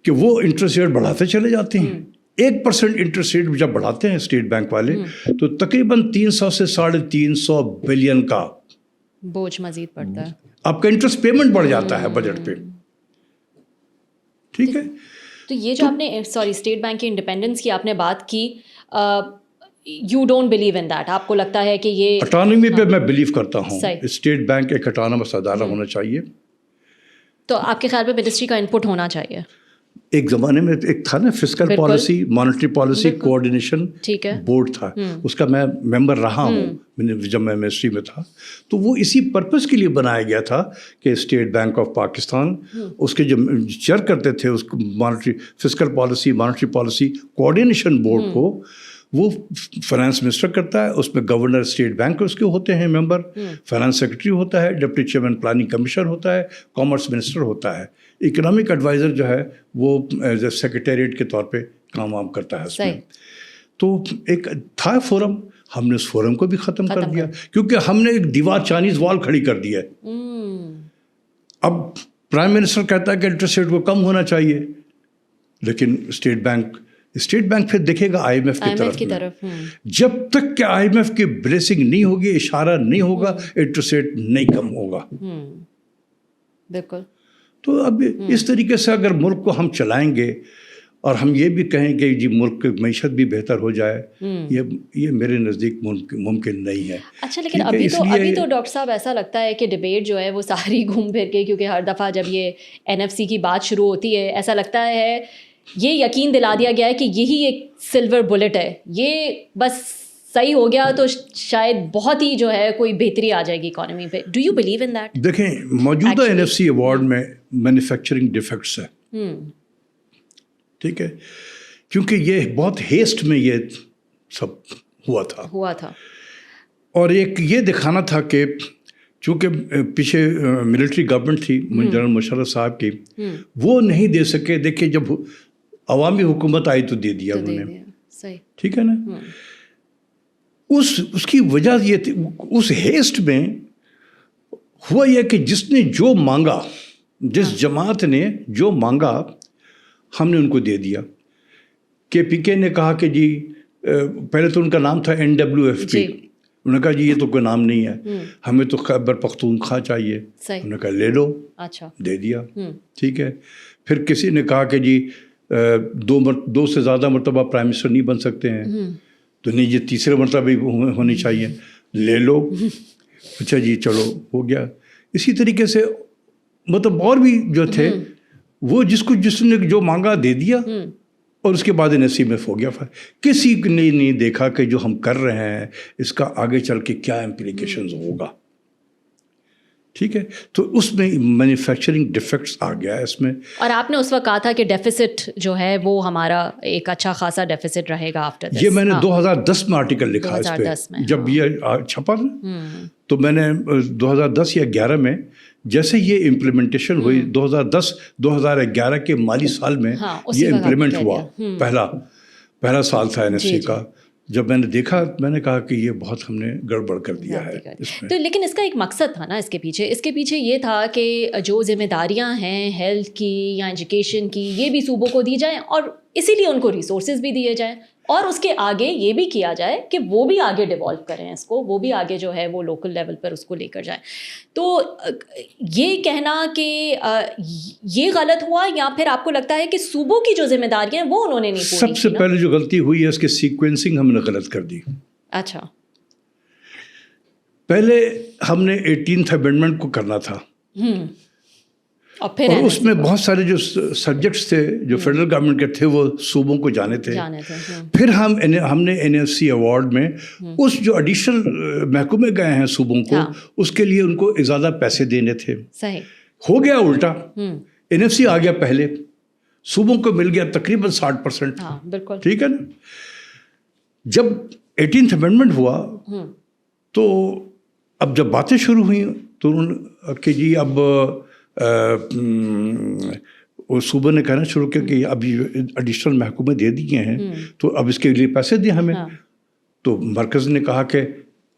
کہ وہ انٹرسٹ ریٹ بڑھاتے چلے جاتے ہیں. 1% انٹرسٹ ریٹ جب بڑھاتے ہیں اسٹیٹ بینک والے تو تقریباً 300 سے 350 بلین کا بوجھ مزید پڑتا ہے. آپ کا انٹرسٹ پیمنٹ بڑھ جاتا ہے بجٹ پہ. ٹھیک ہے. تو یہ جو آپ نے اسٹیٹ بینک کی انڈیپینڈنس کی آپ نے بات کی, you don't believe in that. آپ کو لگتا ہے کہ یہ اٹانومی پہ میں بلیو کرتا ہوں. اسٹیٹ بینک ایک اٹانومس ادارہ ہونا چاہیے. تو آپ کے خیال پہ منسٹری کا انپٹ ہونا چاہیے. ایک زمانے میں ایک تھا نا fiscal policy monetary policy coordination board تھا, اس کا میں ممبر رہا ہوں جب میں منسٹری میں تھا. تو وہ اسی پرپز کے لیے بنایا گیا تھا کہ اسٹیٹ بینک آف پاکستان اس کے جو چیئر کرتے تھے اس monetary fiscal policy monetary policy coordination board کو, وہ فائنانس منسٹر کرتا ہے, اس میں گورنر اسٹیٹ بینک اس کے ہوتے ہیں ممبر, فائنانس سیکرٹری ہوتا ہے, ڈپٹی چیئرمین پلاننگ کمیشن ہوتا ہے, کامرس منسٹر ہوتا ہے, اکنامک ایڈوائزر جو ہے وہ ایز اے سیکریٹریٹ کے طور پہ کام وام کرتا ہے اس میں. تو ایک تھا فورم, ہم نے اس فورم کو بھی ختم کر دیا کیونکہ ہم نے ایک دیوار چائنیز وال کھڑی کر دی ہے. اب پرائم منسٹر کہتا ہے کہ انٹرسٹ ریٹ کو کم ہونا چاہیے, لیکن اسٹیٹ بینک پھر دیکھے گا آئی ایم ایف کی طرف. جب تک کہ آئی ایم ایف کی بلیسنگ نہیں ہوگی, اشارہ نہیں ہوگا, انٹرسٹ ریٹ نہیں کم ہوگا. بالکل. تو اب اس طریقے سے اگر ملک کو ہم چلائیں گے اور ہم یہ بھی کہیں کہ جی ملک کی معیشت بھی بہتر ہو جائے, یہ میرے نزدیک ممکن نہیں ہے. اچھا, لیکن ابھی تو ڈاکٹر صاحب ایسا لگتا ہے کہ ڈبیٹ جو ہے وہ ساری گھوم پھر کے, کیونکہ ہر دفعہ جب یہ NFC کی بات شروع ہوتی ہے ایسا لگتا ہے یہ یقین دلا دیا گیا ہے کہ یہی ایک سلور بلٹ ہے, یہ بس صحیح ہو گیا تو شاید بہت ہی جو ہے کوئی بہتری آ جائے گی اکانومی پہ. Do you believe in that? دیکھیں موجودہ NFC ایوارڈ میں مینوفیکچرنگ ڈیفیکٹس ہے, ٹھیک ہے, کیونکہ یہ بہت ہیسٹ میں یہ سب ہوا تھا اور ایک یہ دکھانا تھا کہ چونکہ پیچھے ملٹری گورنمنٹ تھی جنرل مشرف صاحب کی, وہ نہیں دے سکے. دیکھیں جب عوامی حکومت آئی تو دے دیا انہوں نے, ٹھیک ہے نا. اس کی وجہ یہ تھی, اس ہیسٹ میں ہوا یہ کہ جس نے جو مانگا, جس جماعت نے جو مانگا ہم نے ان کو دے دیا. کہ PK نے کہا کہ جی پہلے تو ان کا نام تھا NWFP, انہوں نے کہا جی یہ تو کوئی نام نہیں ہے, ہمیں تو خیبر پختونخوا چاہیے. انہوں نے کہا لے لو, دے دیا, ٹھیک ہے. پھر کسی نے کہا کہ جی 2 سے زیادہ مرتبہ پرائم منسٹر نہیں بن سکتے ہیں, تو نہیں جی تیسرے مرتبہ بھی ہونی چاہیے, لے لو. اچھا جی چلو ہو گیا. اسی طریقے سے مطلب اور بھی جو تھے وہ جس نے جو مانگا دے دیا, اور اس کے بعد نصیب میں ہو گیا. کسی نے نہیں دیکھا کہ جو ہم کر رہے ہیں اس کا آگے چل کے کیا امپلیکیشنز ہوگا, ٹھیک ہے. تو اس میں مینوفیکچرنگ ڈیفیکٹس آ گیا ہے اس میں. اور آپ نے اس وقت کہا تھا کہ ڈیفیسٹ جو ہے وہ ہمارا ایک اچھا خاصا ڈیفیسٹ رہے گا آفٹر دس. یہ میں نے 2010 میں آرٹیکل لکھا اس پہ, جب یہ چھپا نا, تو میں نے 2010 یا 11 میں جیسے یہ امپلیمنٹیشن ہوئی 2010-2011 کے مالی سال میں یہ امپلیمنٹ ہوا, پہلا سال تھا NFC کا. جب میں نے دیکھا میں نے کہا کہ یہ بہت ہم نے گڑبڑ کر دیا ہے اس میں. تو لیکن اس کا ایک مقصد تھا نا اس کے پیچھے یہ تھا کہ جو ذمہ داریاں ہیں ہیلتھ کی یا ایجوکیشن کی یہ بھی صوبوں کو دی جائیں, اور اسی لیے ان کو ریسورسز بھی دیے جائیں, اور اس کے آگے یہ بھی کیا جائے کہ وہ بھی آگے ڈیولپ کریں اس کو, وہ بھی آگے جو ہے وہ لوکل لیول پر اس کو لے کر جائیں. تو یہ کہنا کہ یہ غلط ہوا, یا پھر آپ کو لگتا ہے کہ صوبوں کی جو ذمہ داریاں ہیں وہ انہوں نے نہیں پوری کی؟ سب سے پہلے جو غلطی ہوئی ہے اس کی سیکوینسنگ ہم نے غلط کر دی. اچھا, پہلے ہم نے 18th امینڈمنٹ کو کرنا تھا, اور اس میں بہت سارے جو سبجیکٹس تھے جو فیڈرل گورنمنٹ کے تھے وہ صوبوں کو جانے تھے. پھر ہم نے NFC ایوارڈ میں اس جو ایڈیشنل محکمے گئے ہیں صوبوں کو, اس کے لیے ان کو زیادہ پیسے دینے تھے. ہو گیا الٹا, NFC آ گیا پہلے, صوبوں کو مل گیا تقریباً 60%. ٹھیک ہے نا. جب 18th امینڈمنٹ ہوا تو اب جب باتیں شروع ہوئیں تو کہ جی اب صوبہ نے کہنا شروع کیا کہ اب ایڈیشنل محکمے دے دیے ہیں تو اب اس کے لیے پیسے دیں ہمیں. تو مرکز نے کہا کہ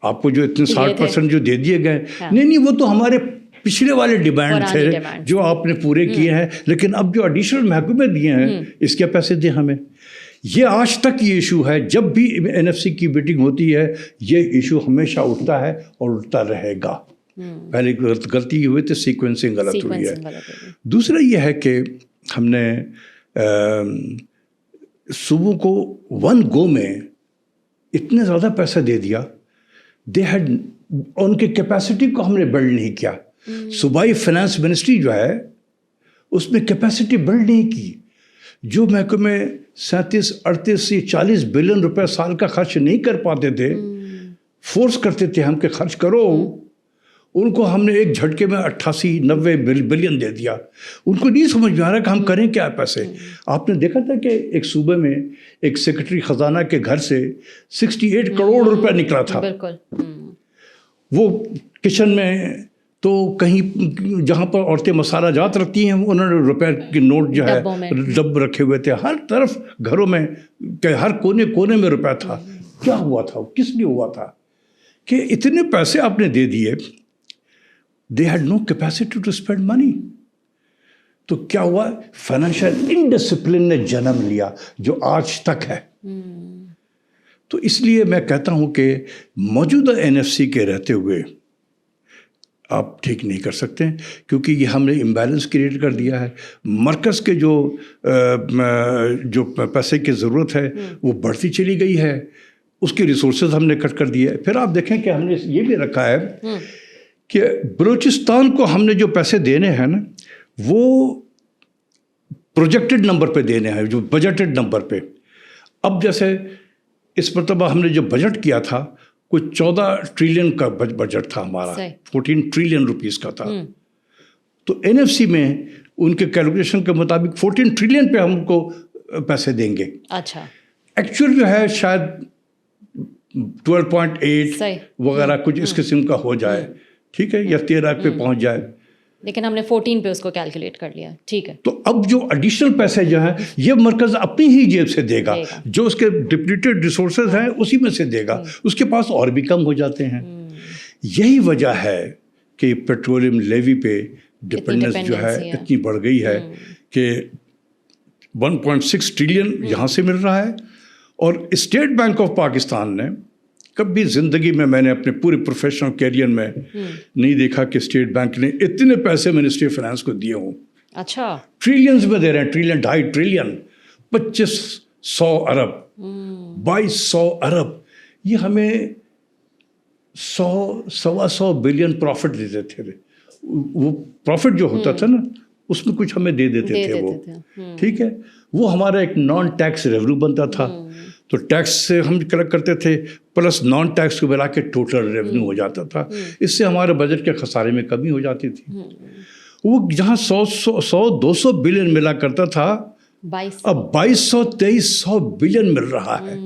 آپ کو جو اتنے 60% جو دے دیے گئے, نہیں وہ تو ہمارے پچھلے والے ڈیمانڈ تھے جو آپ نے پورے کیے ہیں, لیکن اب جو ایڈیشنل محکمے دیے ہیں اس کے پیسے دیں ہمیں. یہ آج تک یہ ایشو ہے, جب بھی NFC کی میٹنگ ہوتی ہے یہ ایشو ہمیشہ اٹھتا ہے اور اٹھتا رہے گا. پہلے غلطی ہوئی تھی, سیکوینسنگ غلط ہوئی ہے. دوسرا یہ ہے کہ ہم نے صوبوں کو ون گو میں اتنے زیادہ پیسہ دے دیا, ان کی کیپیسٹی کو ہم نے بلڈ نہیں کیا. صوبائی فائنانس منسٹری جو ہے اس میں کیپیسٹی بلڈ نہیں کی. جو محکمے 37, 38 سے 40 بلین روپے سال کا خرچ نہیں کر پاتے تھے, فورس کرتے تھے ہم کہ خرچ کرو, ان کو ہم نے ایک جھٹکے میں 88-90 بلین دے دیا. ان کو نہیں سمجھ میں آ رہا کہ ہم کریں کیا پیسے. آپ نے دیکھا تھا کہ ایک صوبے میں ایک سیکرٹری خزانہ کے گھر سے 68 کروڑ روپے نکلا تھا. بالکل. وہ کچن میں تو کہیں جہاں پر عورتیں مسالہ جات رکھتی ہیں انہوں نے روپے کے نوٹ جو ہے ڈب رکھے ہوئے تھے ہر طرف گھروں میں, کہ ہر کونے کونے میں روپے تھا. کیا ہوا تھا, کس لیے ہوا تھا کہ اتنے پیسے آپ نے دے دیے. They had no capacity to spend money. تو کیا ہوا, فائنینشیل انڈسپلن نے جنم لیا جو آج تک ہے. تو اس لیے میں کہتا ہوں کہ موجودہ NFC کے رہتے ہوئے آپ ٹھیک نہیں کر سکتے, کیونکہ یہ ہم نے امبیلنس کریٹ کر دیا ہے. مرکز کے جو پیسے کی ضرورت ہے وہ بڑھتی چلی گئی ہے, اس کے ریسورسز ہم نے کٹ کر دیے. پھر آپ دیکھیں کہ ہم نے یہ بھی رکھا ہے کہ بلوچستان کو ہم نے جو پیسے دینے ہیں نا وہ پروجیکٹڈ نمبر پہ دینے ہیں, جو بجٹڈ نمبر پہ. اب جیسے اس مرتبہ ہم نے جو بجٹ کیا تھا کوئی 14 ٹریلین کا بجٹ تھا ہمارا, 14 ٹریلین روپیز کا تھا. تو NFC میں ان کے کیلکولیشن کے مطابق 14 ٹریلین پہ ہم کو پیسے دیں گے. اچھا. ایکچوئل جو ہے شاید 12.8 وغیرہ کچھ اس قسم کا ہو جائے, ٹھیک ہے, یا 13 پہ پہنچ جائے, لیکن ہم نے 14 پہ اس کو کیلکولیٹ کر لیا. ٹھیک ہے. تو اب جو ایڈیشنل پیسے جو ہیں یہ مرکز اپنی ہی جیب سے دے گا, جو اس کے ڈپلیٹڈ ریسورسز ہیں اسی میں سے دے گا, اس کے پاس اور بھی کم ہو جاتے ہیں. یہی وجہ ہے کہ پیٹرولیم لیوی پہ ڈپینڈنس جو ہے اتنی بڑھ گئی ہے کہ 1.6 ٹریلین یہاں سے مل رہا ہے. اور اسٹیٹ بینک آف پاکستان نے کبھی زندگی میں نے اپنے پورے پروفیشنل کیریئر میں نہیں دیکھا کہ اسٹیٹ بینک نے اتنے پیسے منسٹری آف فائنانس کو دیے ہوں. اچھا. ٹریلینز میں دے رہے ہیں, ٹریلین, 2.5 ٹریلین, 2500 ارب, 2200 ارب. یہ ہمیں 100-125 بلین پروفٹ دیتے تھے. وہ پروفٹ جو ہوتا تھا نا اس میں کچھ ہمیں دے دیتے تھے وہ, ٹھیک ہے. وہ ہمارا ایک نان ٹیکس ریونیو بنتا تھا. تو ٹیکس سے ہم کلیکٹ کرتے تھے پلس نان ٹیکس کو ملا کے ٹوٹل ریونیو ہو جاتا تھا. اس سے ہمارے بجٹ کے خسارے میں کمی ہو جاتی تھی. وہ جہاں 100-200 بلین ملا کرتا تھا اب 2200-2300 بلین مل رہا ہے.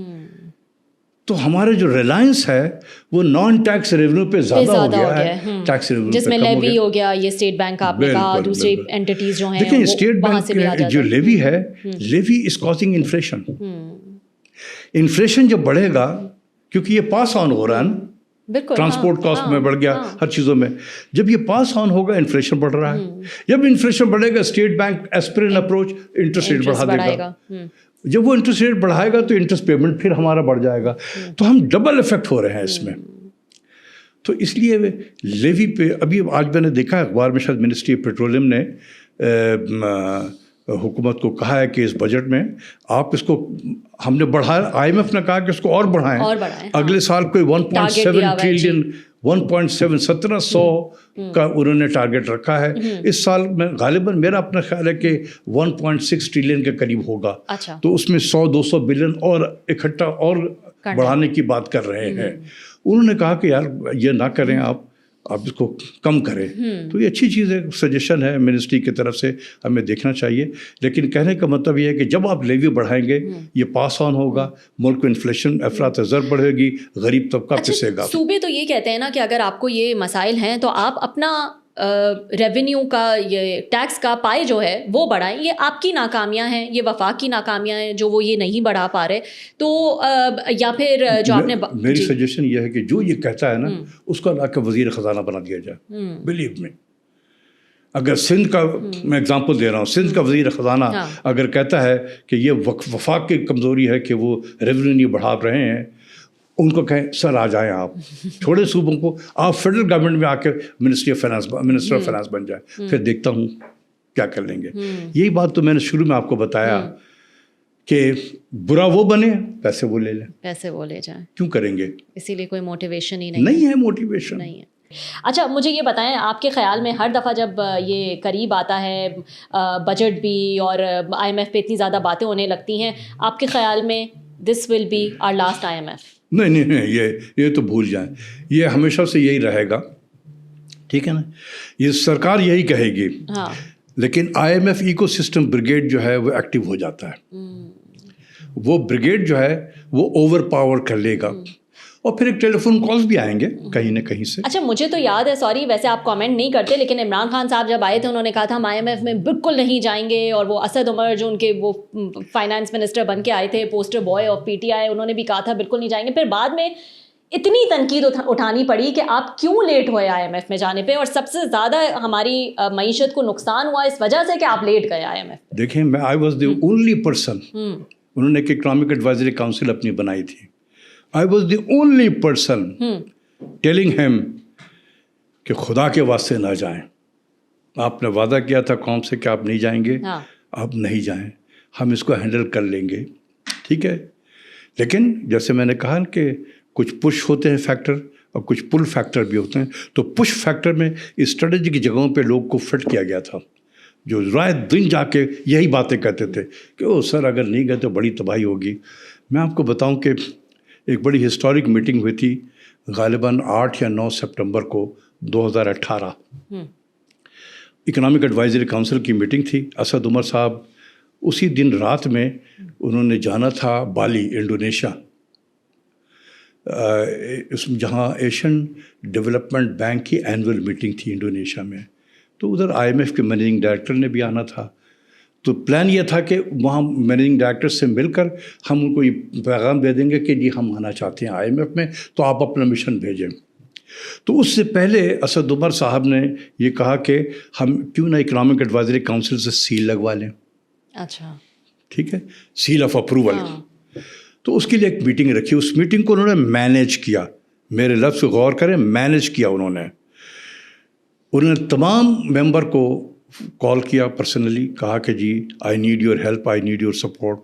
تو ہمارے جو ریلائنس ہے وہ نان ٹیکس ریونیو پہ زیادہ ہو گیا ہے, ٹیکس ریونیو جس میں لیوی ہو گیا, یہ اسٹیٹ بینک آپ نے کہا, دوسری اینٹیز جو ہیں. دیکھیں اسٹیٹ بینک جو لیوی ہے, levy is causing inflation. Inflation جب بڑھے گا کیونکہ یہ پاس آن ہو رہا ہے نا, ٹرانسپورٹ کاسٹ میں بڑھ گیا, ہر چیزوں میں. جب یہ پاس آن ہوگا انفلیشن بڑھ رہا ہے. جب انفلیشن بڑھے گا state bank as per an approach interest rate بڑھا دے گا. جب وہ انٹرسٹ ریٹ بڑھائے گا تو انٹرسٹ پیمنٹ پھر ہمارا بڑھ جائے گا. تو ہم ڈبل افیکٹ ہو رہے ہیں اس میں. تو اس لیے لیوی پہ ابھی آج میں نے دیکھا اخبار میں شاید منسٹری آف پیٹرولیم نے حکومت کو کہا ہے کہ اس بجٹ میں آپ اس کو ہم نے بڑھایا, IMF نے کہا کہ اس کو اور بڑھائیں. اگلے سال کوئی 1.7 ٹریلین 1700 کا انہوں نے ٹارگیٹ رکھا ہے. اس سال میں غالباً میرا اپنا خیال ہے کہ 1.6 ٹریلین کے قریب ہوگا. تو اس میں 100-200 بلین اور اکٹھا اور بڑھانے کی بات کر رہے ہیں. انہوں نے کہا کہ یار یہ نہ کریں, آپ اس کو کم کریں. تو یہ اچھی چیز ہے, سجیشن ہے منسٹری کی طرف سے, ہمیں دیکھنا چاہیے. لیکن کہنے کا مطلب یہ ہے کہ جب آپ لیوی بڑھائیں گے یہ پاس آن ہوگا, ملک کو انفلیشن افراط زر بڑھے گی, غریب طبقہ پسے گا. صوبے تو یہ کہتے ہیں نا کہ اگر آپ کو یہ مسائل ہیں تو آپ اپنا ریونیو کا, یہ ٹیکس کا پائے جو ہے وہ بڑھائیں. یہ آپ کی ناکامیاں ہیں, یہ وفاق کی ناکامیاں ہیں جو وہ یہ نہیں بڑھا پا رہے. تو یا پھر جو آپ نے میری سجیشن یہ ہے کہ جو یہ کہتا ہے نا اس کو لا کے وزیر خزانہ بنا دیا جائے. بلیو میں, اگر سندھ کا میں اگزامپل دے رہا ہوں, سندھ کا وزیر خزانہ اگر کہتا ہے کہ یہ وفاق کی کمزوری ہے کہ وہ ریونیو نہیں بڑھا رہے ہیں, ان کو کہیں سر آ جائیں آپ, چھوڑے صوبوں کو, آپ فیڈرل گورنمنٹ میں آ کے منسٹر آف فائنانس بن جائیں, پھر دیکھتا ہوں کیا کر لیں گے. یہی بات تو میں نے شروع میں آپ کو بتایا کہ برا وہ بنے, پیسے وہ لے لیں, پیسے وہ لے جائیں. کیوں کریں گے؟ اسی لیے کوئی موٹیویشن ہی نہیں ہے, موٹیویشن نہیں ہے. اچھا مجھے یہ بتائیں, آپ کے خیال میں ہر دفعہ جب یہ قریب آتا ہے بجٹ بھی اور IMF پہ اتنی زیادہ باتیں ہونے لگتی ہیں, آپ کے خیال میں this will be our last IMF؟ نہیں, یہ تو بھول جائیں, یہ ہمیشہ سے یہی رہے گا, ٹھیک ہے نا, یہ سرکار یہی کہے گی. ہاں, لیکن IMF ایکو سسٹم بریگیڈ جو ہے وہ ایکٹیو ہو جاتا ہے. وہ بریگیڈ جو ہے وہ اوور پاور کر لے گا, اور پھر ایک ٹیلی فون کالز بھی آئیں گے کہیں نہ کہیں سے. اچھا مجھے تو یاد ہے, سوری ویسے آپ کامنٹ نہیں کرتے, لیکن عمران خان صاحب جب آئے تھے انہوں نے کہا تھا ہم IMF میں بالکل نہیں جائیں گے, اور وہ اسد عمر جو ان کے وہ فائنانس منسٹر بن کے آئے تھے, پوسٹر بوائے آف PTI, انہوں نے بھی کہا تھا بالکل نہیں جائیں گے. پھر بعد میں اتنی تنقید اٹھانی پڑی کہ آپ کیوں لیٹ ہوئے IMF میں جانے پہ, اور سب سے زیادہ ہماری معیشت کو نقصان ہوا اس وجہ سے کہ آپ لیٹ گئے IMF. دیکھیں میں I was the only person, انہوں نے ایک اکنامک ایڈوائزری کاؤنسل اپنی بنائی تھی. I was the only person telling him کہ خدا کے واسطے نہ جائیں. آپ نے وعدہ کیا تھا قوم سے کہ آپ نہیں جائیں گے, آپ نہیں جائیں, ہم اس کو ہینڈل کر لیں گے, ٹھیک ہے. لیکن جیسے میں نے کہا کہ کچھ پش ہوتے ہیں فیکٹر اور کچھ پل فیکٹر بھی ہوتے ہیں. تو پش فیکٹر میں اسٹریٹجی کی جگہوں پہ لوگ کو فٹ کیا گیا تھا, جو رات دن جا کے یہی باتیں کہتے تھے کہ او سر اگر نہیں گئے تو بڑی تباہی ہوگی. میں آپ کو بتاؤں کہ ایک بڑی ہسٹورک میٹنگ ہوئی تھی غالباً 8 یا 9 سپٹمبر کو 2018. اکنامک ایڈوائزری کاؤنسل کی میٹنگ تھی. اسد عمر صاحب اسی دن رات میں انہوں نے جانا تھا بالی, انڈونیشیا, جہاں ایشین ڈیولپمنٹ بینک کی اینول میٹنگ تھی انڈونیشیا میں. تو ادھر IMF کے مینیجنگ ڈائریکٹر نے بھی آنا تھا. تو پلان یہ تھا کہ وہاں مینیجنگ ڈائریکٹر سے مل کر ہم ان کو یہ پیغام دے دیں گے کہ جی ہم آنا چاہتے ہیں IMF میں, تو آپ اپنا مشن بھیجیں. تو اس سے پہلے اسد عمر صاحب نے یہ کہا کہ ہم کیوں نہ اکنامک ایڈوائزری کاؤنسل سے سیل لگوا لیں. اچھا ٹھیک ہے, سیل آف اپروول. تو اس کے لیے ایک میٹنگ رکھی. اس میٹنگ کو انہوں نے مینیج کیا, میرے لفظ پہ غور کریں, مینیج کیا انہوں نے تمام ممبر کو کال کیا پرسنلی, کہا کہ جی I need your help, I need your support.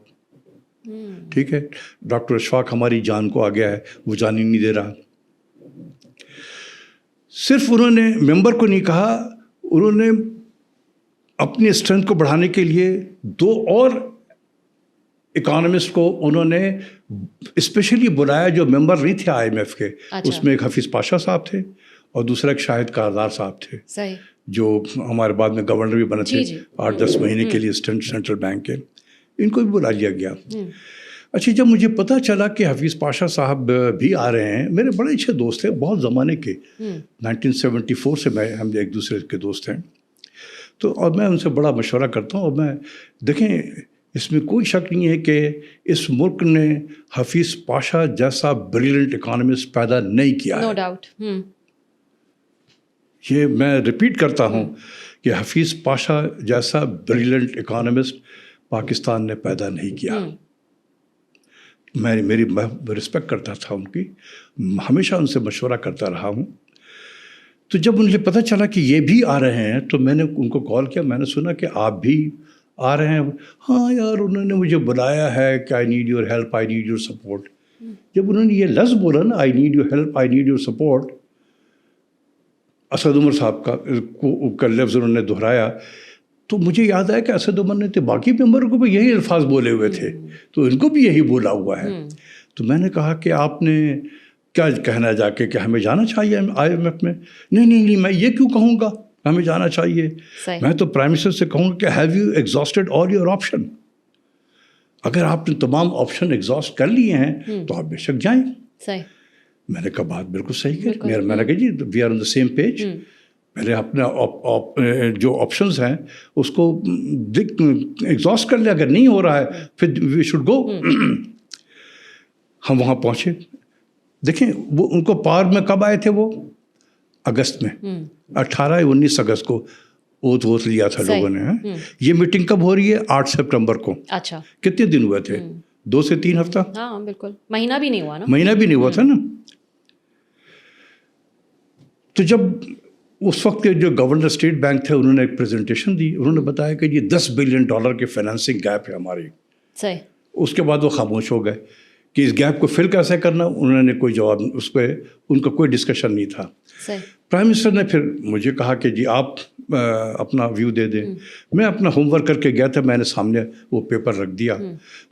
ٹھیک ہے, ڈاکٹر اشفاق ہماری جان کو آ گیا ہے, وہ جان ہی نہیں دے رہا. صرف انہوں نے ممبر کو نہیں کہا, انہوں نے اپنی اسٹرینتھ کو بڑھانے کے لیے 2 اور اکانومسٹ کو انہوں نے اسپیشلی بلایا جو ممبر نہیں تھے IMF کے. اس میں ایک حفیظ پاشا صاحب تھے اور دوسرا ایک شاہد کاردار صاحب تھے. صحیح. جو ہمارے بعد میں گورنر بھی بنے تھے 8-10 مہینے کے لیے سینٹرل بینک کے. ان کو بھی بلا لیا گیا. اچھا جب مجھے پتہ چلا کہ حفیظ پاشا صاحب بھی آ رہے ہیں, میرے بڑے اچھے دوست ہیں بہت زمانے کے, 1974 سے ہم ایک دوسرے کے دوست ہیں. تو اور میں ان سے بڑا مشورہ کرتا ہوں. اور میں دیکھیں اس میں کوئی شک نہیں ہے کہ اس ملک نے حفیظ پاشا جیسا بریلینٹ اکانومسٹ پیدا نہیں کیا ہے. No doubt. یہ میں ریپیٹ کرتا ہوں کہ حفیظ پاشا جیسا بریلینٹ اکانومسٹ پاکستان نے پیدا نہیں کیا. میری رسپیکٹ کرتا تھا ان کی, ہمیشہ ان سے مشورہ کرتا رہا ہوں. تو جب مجھے پتہ چلا کہ یہ بھی آ رہے ہیں تو میں نے ان کو کال کیا. میں نے سنا کہ آپ بھی آ رہے ہیں. ہاں یار, انہوں نے مجھے بلایا ہے کہ I need your help, I need your support. جب انہوں نے یہ لفظ بولا نا, I need your help, I need your support, Asad Umar صاحب کا لفظ انہوں نے دہرایا, تو مجھے یاد آیا کہ اسد عمر نے تو باقی ممبروں کو بھی یہی الفاظ بولے ہوئے تھے, تو ان کو بھی یہی بولا ہوا ہے. تو میں نے کہا کہ آپ نے کیا کہنا جا کے کہ ہمیں جانا چاہیے IMF میں. نہیں, میں یہ کیوں کہوں گا ہمیں جانا چاہیے. میں تو پرائم منسٹر سے کہوں گا کہ have you exhausted all your option. اگر آپ نے تمام آپشن ایگزاسٹ کر لیے ہیں تو آپ بے شک جائیں. صحیح. میں نے کہا بات بالکل صحیح ہے. میں نے کہا جی we are on the same page. پہلے اپنا جو آپشنز ہیں اس کو ایگزاسٹ کر لیں, اگر نہیں ہو رہا ہے پھر وی شوڈ گو. ہم وہاں پہنچے. دیکھیں وہ ان کو پاور میں کب آئے تھے, وہ اگست میں 18-19 اگست کو اوت لیا تھا لوگوں نے. یہ میٹنگ کب ہو رہی ہے؟ 8 سپٹمبر کو. اچھا کتنے دن ہوئے تھے؟ 2 سے 3 ہفتہ. ہاں بالکل, مہینہ بھی نہیں ہوا نا. مہینہ بھی نہیں ہوا تھا نا. تو جب اس وقت کے جو گورنر اسٹیٹ بینک تھے انہوں نے ایک پریزنٹیشن دی. انہوں نے بتایا کہ یہ $10 بلین کے فائنینسنگ گیپ ہے ہماری. صحیح. اس کے بعد وہ خاموش ہو گئے کہ اس گیپ کو فل کیسے کرنا، انہوں نے کوئی جواب، اس پہ ان کا کوئی ڈسکشن نہیں تھا. پرائم منسٹر نے پھر مجھے کہا کہ جی آپ اپنا ویو دے دیں. میں اپنا ہوم ورک کر کے گیا تھا، میں نے سامنے وہ پیپر رکھ دیا.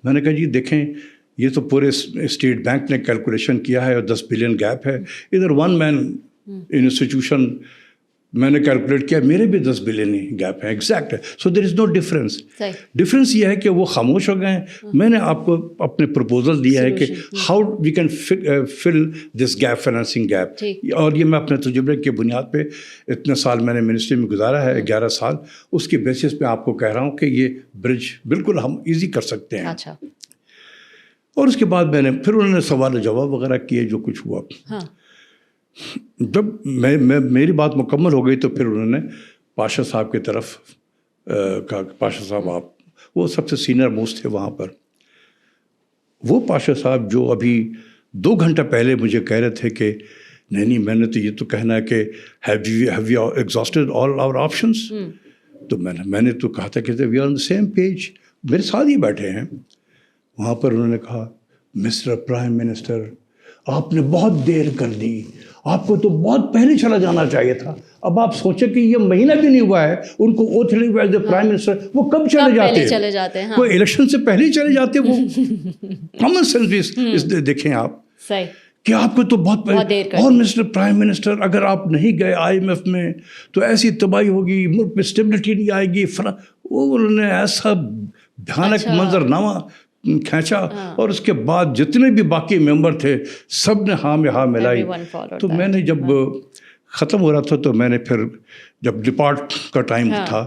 میں نے کہا جی دیکھیں یہ تو پورے اسٹیٹ بینک نے کیلکولیشن کیا ہے اور 10 بلین گیپ ہے. ادھر 1 مین انسٹیٹیوشن میں نے کیلکولیٹ کیا، میرے بھی 10 بلین گیپ ہیں ایگزیکٹ ہے. سو دیر از نو ڈفرینس. ڈفرینس یہ ہے کہ وہ خاموش ہو گئے ہیں. میں نے آپ کو اپنے پرپوزل دیا ہے کہ how we can fill this gap, financing gap. اور یہ میں اپنے تجربے کی بنیاد پہ اتنے سال میں نے منسٹری میں گزارا ہے، 11 سال، اس کی بیسس پہ آپ کو کہہ رہا ہوں کہ یہ برج بالکل ہم ایزی کر سکتے ہیں. اور اس کے بعد میں نے پھر انہوں نے سوال و جواب وغیرہ کیے، جو کچھ ہوا. جب میری بات مکمل ہو گئی تو پھر انہوں نے پاشا صاحب کی طرف کہا کہ پاشا صاحب آپ، وہ سب سے سینئر موسٹ تھے وہاں پر. وہ پاشا صاحب جو ابھی 2 گھنٹہ پہلے مجھے کہہ رہے تھے کہ نہیں میں نے تو یہ تو کہنا ہے کہ have you exhausted all our options. تو میں نے تو کہا تھا کہ we are on the same page. میرے ساتھ ہی بیٹھے ہیں وہاں پر. انہوں نے کہا مسٹر پرائم منسٹر آپ نے بہت دیر کر دی، آپ کو تو بہت پہلے چلا جانا چاہیے تھا. اب آپ سوچیں کہ یہ مہینہ بھی نہیں ہوا ہے ان کو اوتھ لے ہوئے ایز اے پرائم منسٹر، وہ کب چلے جاتے ہیں؟ کوئی الیکشن سے پہلے ہی چلے جاتے. وہ کامن سینس بھی دیکھیں آپ کہ آپ کو تو بہت پہلے. اور مسٹر پرائم منسٹر اگر آپ نہیں گئے IMF میں تو ایسی تباہی ہوگی، ملک میں اسٹیبلٹی نہیں آئے گی. انہوں نے ایسا بھیانک منظرنامہ کھینچا. اور اس کے بعد جتنے بھی باقی ممبر تھے سب نے ہاں میں ہاں ملائی. تو میں نے جب ختم ہو رہا تھا تو میں نے پھر جب ڈپارٹ کا ٹائم تھا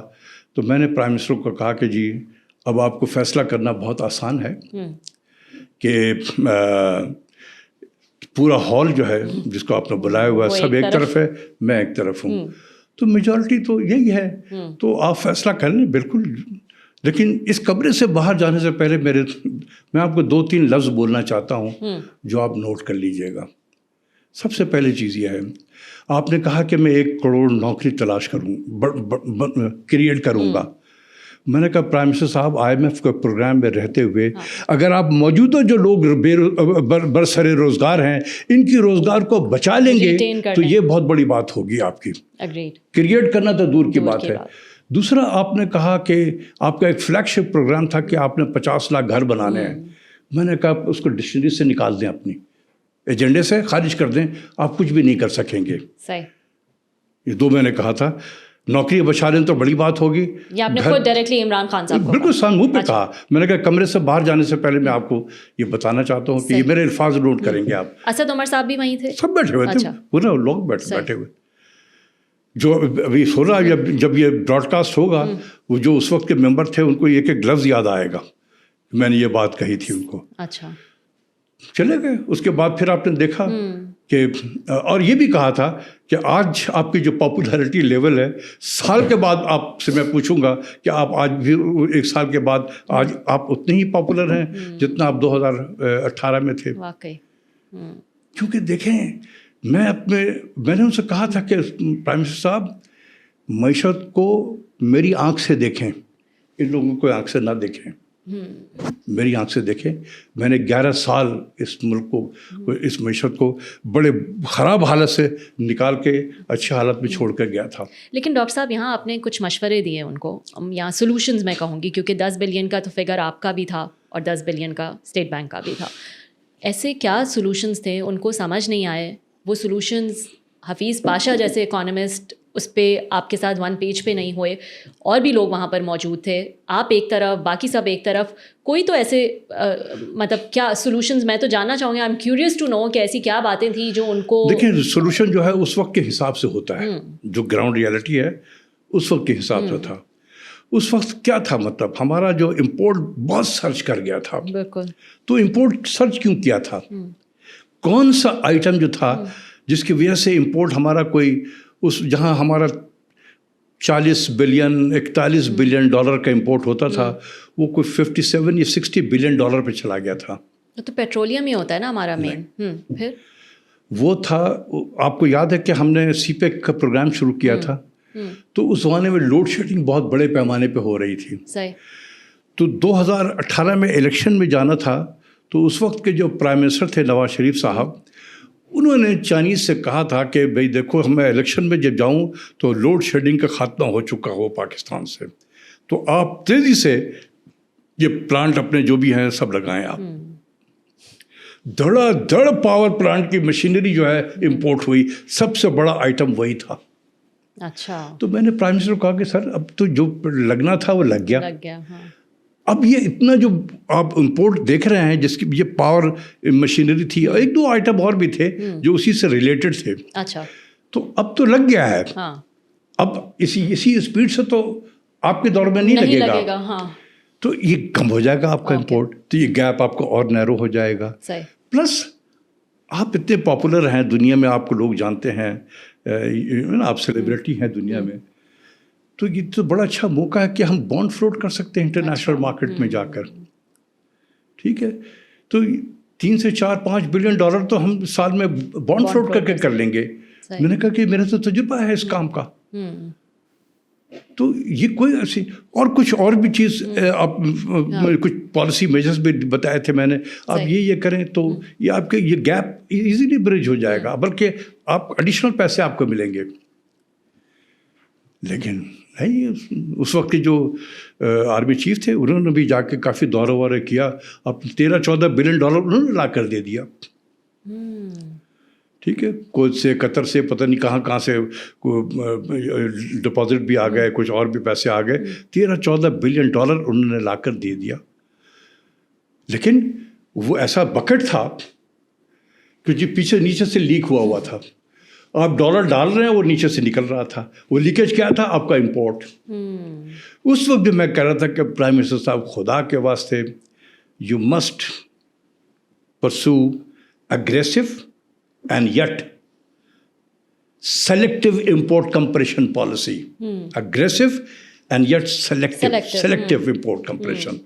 تو میں نے پرائم منسٹر کو کہا کہ جی اب آپ کو فیصلہ کرنا بہت آسان ہے کہ پورا ہال جو ہے جس کو آپ نے بلایا ہوا ہے سب ایک طرف ہے، میں ایک طرف ہوں، تو میجورٹی تو یہی ہے، تو آپ فیصلہ کر لیں بالکل. لیکن اس کمرے سے باہر جانے سے پہلے میں آپ کو 2-3 لفظ بولنا چاہتا ہوں جو آپ نوٹ کر لیجئے گا. سب سے پہلے چیز یہ ہے، آپ نے کہا کہ میں 1 کروڑ نوکری تلاش کریٹ کروں گا. میں نے کہا پرائم منسٹر صاحب IMF کے پروگرام میں رہتے ہوئے اگر آپ موجودہ جو لوگ برسر روزگار ہیں ان کی روزگار کو بچا لیں گے تو یہ بہت بڑی بات ہوگی آپ کی. کریٹ کرنا تو دور کی بات ہے. دوسرا آپ نے کہا کہ آپ کا ایک فلیگ شپ پروگرام تھا کہ آپ نے 50 لاکھ گھر بنانے ہیں. میں نے کہا اس کو ڈکشنری سے نکال دیں، اپنی ایجنڈے سے خارج کر دیں، آپ کچھ بھی نہیں کر سکیں گے. یہ 2 میں نے کہا تھا. نوکری بچا لیں تو بڑی بات ہوگی. یہ آپ نے خود ڈائریکٹلی عمران خان صاحب کو بالکل سان منہ پہ کہا. میں نے کہا کمرے سے باہر جانے سے پہلے میں آپ کو یہ بتانا چاہتا ہوں کہ یہ میرے الفاظ نوٹ کریں گے آپ. اسد عمر صاحب بھی وہیں تھے، سب بیٹھے ہوئے تھے، پورے لوگ بیٹھے ہوئے. جو ابھی ہو رہا ہے جب یہ براڈ کاسٹ ہوگا وہ جو اس وقت کے ممبر تھے ان کو ایک لفظ یاد آئے گا. میں نے یہ بات کہی تھی ان کو. اچھا چلے گئے. اس کے بعد پھر آپ نے دیکھا کہ اور یہ بھی کہا تھا کہ آج آپ کی جو پاپولیرٹی لیول ہے سال کے بعد آپ سے میں پوچھوں گا کہ آپ آج بھی 1 سال کے بعد آج آپ اتنے ہی پاپولر ہیں جتنا آپ 2018 میں تھے. واقعی کیونکہ دیکھیں میں نے ان سے کہا تھا کہ پرائم منسٹر صاحب معیشت کو میری آنکھ سے دیکھیں، ان لوگوں کو آنکھ سے نہ دیکھیں، میری آنکھ سے دیکھیں. میں نے 11 سال اس ملک کو، اس معیشت کو بڑے خراب حالت سے نکال کے اچھی حالت میں چھوڑ کر گیا تھا. لیکن ڈاکٹر صاحب یہاں آپ نے کچھ مشورے دیے ان کو، یہاں سولوشنز میں کہوں گی، کیونکہ 10 بلین کا تو فگر آپ کا بھی تھا اور 10 بلین کا اسٹیٹ بینک کا بھی تھا. ایسے کیا سولوشنز تھے ان کو سمجھ نہیں آئے؟ وہ سولوشنز حفیظ پاشا جیسے اکانومسٹ اس پہ آپ کے ساتھ 1 پیج پہ نہیں ہوئے، اور بھی لوگ وہاں پر موجود تھے، آپ ایک طرف باقی سب ایک طرف. کوئی تو ایسے مطلب کیا سولوشنز، میں تو جاننا چاہوں گی، I am curious to know کہ ایسی کیا باتیں تھیں جو ان کو. دیکھیں سولوشن جو ہے اس وقت کے حساب سے ہوتا ہے، جو گراؤنڈ ریالٹی ہے اس وقت کے حساب سے تھا. اس وقت کیا تھا، مطلب ہمارا جو امپورٹ بہت سرچ کر گیا تھا. بالکل. تو امپورٹ سرچ کیوں کیا تھا؟ کون سا آئٹم جو تھا جس کی وجہ سے امپورٹ ہمارا کوئی جہاں ہمارا 40 بلین 41 بلین ڈالر کا امپورٹ ہوتا تھا وہ کوئی 57 یا 60 بلین ڈالر پہ چلا گیا تھا. تو پیٹرولیم ہی ہوتا ہے نا ہمارا مین. پھر وہ تھا، آپ کو یاد ہے کہ ہم نے سی پیک کا پروگرام شروع کیا تھا، تو اس زمانے میں لوڈ شیڈنگ بہت بڑے پیمانے پہ ہو رہی تھی. تو 2018 میں الیکشن میں جانا تھا تو اس وقت کے جو پرائم منسٹر تھے نواز شریف صاحب، انہوں نے چائنیز سے کہا تھا کہ بھئی دیکھو میں الیکشن میں جب جاؤں تو لوڈ شیڈنگ کا خاتمہ ہو چکا ہو پاکستان سے، تو آپ تیزی سے یہ پلانٹ اپنے جو بھی ہیں سب لگائیں. آپ دھڑا دھڑ پاور پلانٹ کی مشینری جو ہے امپورٹ ہوئی، سب سے بڑا آئٹم وہی تھا. اچھا. تو میں نے پرائم منسٹر کو کہا کہ سر اب تو جو لگنا تھا وہ لگ گیا. ہاں. اب یہ اتنا جو آپ امپورٹ دیکھ رہے ہیں جس کی یہ پاور مشینری تھی، ایک دو آئٹم اور بھی تھے جو اسی سے ریلیٹڈ تھے. اچھا. تو اب تو لگ گیا ہے. ہاں. اب اسی اسپیڈ سے تو آپ کے دور میں نہیں لگے گا. ہاں. تو یہ کم ہو جائے گا آپ کا امپورٹ، تو یہ گیپ آپ کو اور نیرو ہو جائے گا. پلس آپ اتنے پاپولر ہیں دنیا میں، آپ کو لوگ جانتے ہیں، آپ سیلیبریٹی ہیں دنیا میں، تو یہ تو بڑا اچھا موقع ہے کہ ہم بانڈ فلوٹ کر سکتے ہیں انٹرنیشنل مارکیٹ میں جا کر. ٹھیک ہے، تو 3 سے 4-5 بلین ڈالر تو ہم سال میں بانڈ فلوٹ کر لیں گے. میں نے کہا کہ میرا تو تجربہ ہے اس کام کا. تو یہ کوئی ایسی اور کچھ اور بھی چیز آپ کچھ پالیسی میجرز بھی بتائے تھے میں نے، آپ یہ کریں تو یہ آپ کے یہ گیپ ایزیلی برج ہو جائے گا، بلکہ آپ ایڈیشنل پیسے آپ کو ملیں گے. لیکن نہیں، اس وقت کے جو آرمی چیف تھے انہوں نے بھی جا کے کافی دورہ وورہ کیا، اب 13-14 بلین ڈالر انہوں نے لا کر دے دیا. ٹھیک ہے، کوچ سے قطر سے پتہ نہیں کہاں سے ڈپازٹ بھی آ گئے، کچھ اور بھی پیسے آ گئے، 13-14 بلین ڈالر انہوں نے لا کر دے دیا. لیکن وہ ایسا بکٹ تھا کہ جو پیچھے نیچے سے لیک ہوا تھا. آپ ڈالر ڈال رہے ہیں، وہ نیچے سے نکل رہا تھا. وہ لیکیج کیا تھا؟ آپ کا امپورٹ. اس وقت بھی میں کہہ رہا تھا کہ پرائم منسٹر صاحب خدا کے واسطے یو مسٹ پرسو aggressive and yet selective import compression policy. Aggressive and yet selective import compression.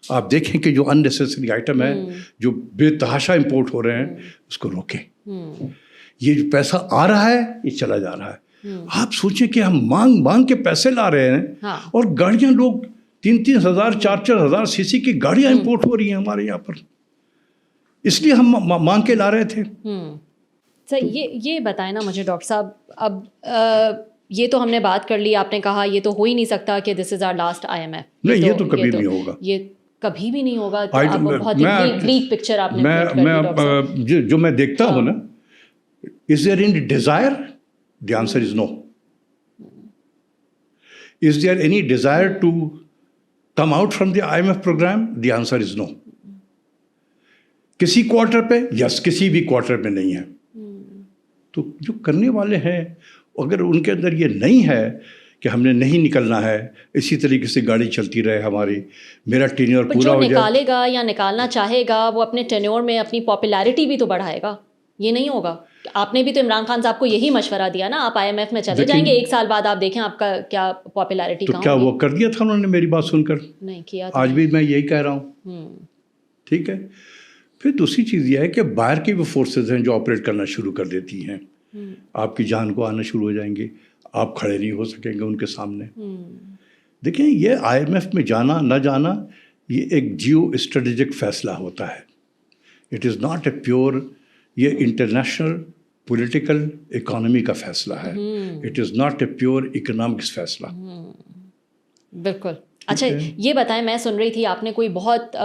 آپ دیکھیں کہ جو unnecessary item ہے، جو بے تحاشا امپورٹ ہو رہے ہیں، اس کو روکیں. یہ جو پیسہ آ رہا ہے یہ چلا جا رہا ہے. آپ سوچیں کہ ہم مانگ کے پیسے لا رہے ہیں اور گاڑیاں لوگ 3,000 4,000 سی سی کی گاڑیاں امپورٹ ہو رہی ہیں ہمارے یہاں پر، اس لیے ہم مانگ کے لا رہے تھے. سر یہ بتائیں نا مجھے ڈاکٹر صاحب، اب یہ تو ہم نے بات کر لی، آپ نے کہا یہ تو ہو ہی نہیں سکتا کہ دس از آر لاسٹ IMF. نہیں، یہ تو کبھی نہیں ہوگا، یہ کبھی بھی نہیں ہوگا. بہت بلیک پکچر آپ نے جو میں دیکھتا ہوں نا، is there any desire? The answer is no. Is there any desire to come out from the IMF programme? The answer is no. کسی کوارٹر پہ؟ یس، کسی بھی کوارٹر میں نہیں ہے. تو جو کرنے والے ہیں اگر ان کے اندر یہ نہیں ہے کہ ہم نے نہیں نکلنا ہے، اسی طریقے سے گاڑی چلتی رہے ہماری، میرا ٹینیور پورا ہو جائے. جو نکالے گا یا نکالنا چاہے گا وہ اپنے ٹینیور میں اپنی پاپولیرٹی بھی تو بڑھائے گا. یہ نہیں ہوگا. آپ نے بھی تو عمران خان صاحب کو یہی مشورہ دیا نا، آپ IMF میں چلے جائیں گے، 1 سال بعد آپ دیکھیں آپ کا کیا پاپولیرٹی. تو کیا وہ کر دیا تھا انہوں نے میری بات سن کر؟ نہیں کیا. آج بھی میں یہی کہہ رہا ہوں. ٹھیک ہے. پھر دوسری چیز یہ ہے کہ باہر کی وہ فورسز ہیں جو آپریٹ کرنا شروع کر دیتی ہیں، آپ کی جان کو آنا شروع ہو جائیں گے، آپ کھڑے نہیں ہو سکیں گے ان کے سامنے. دیکھیں، یہ IMF میں جانا نہ جانا یہ ایک جیو اسٹریٹجک فیصلہ ہوتا ہے. It is not a pure, یہ انٹرنیشنل پولیٹیکل اکانومی کا فیصلہ ہے. It is not a pure economics فیصلہ. بالکل. اچھا یہ بتائیں، میں سن رہی تھی آپ نے کوئی بہت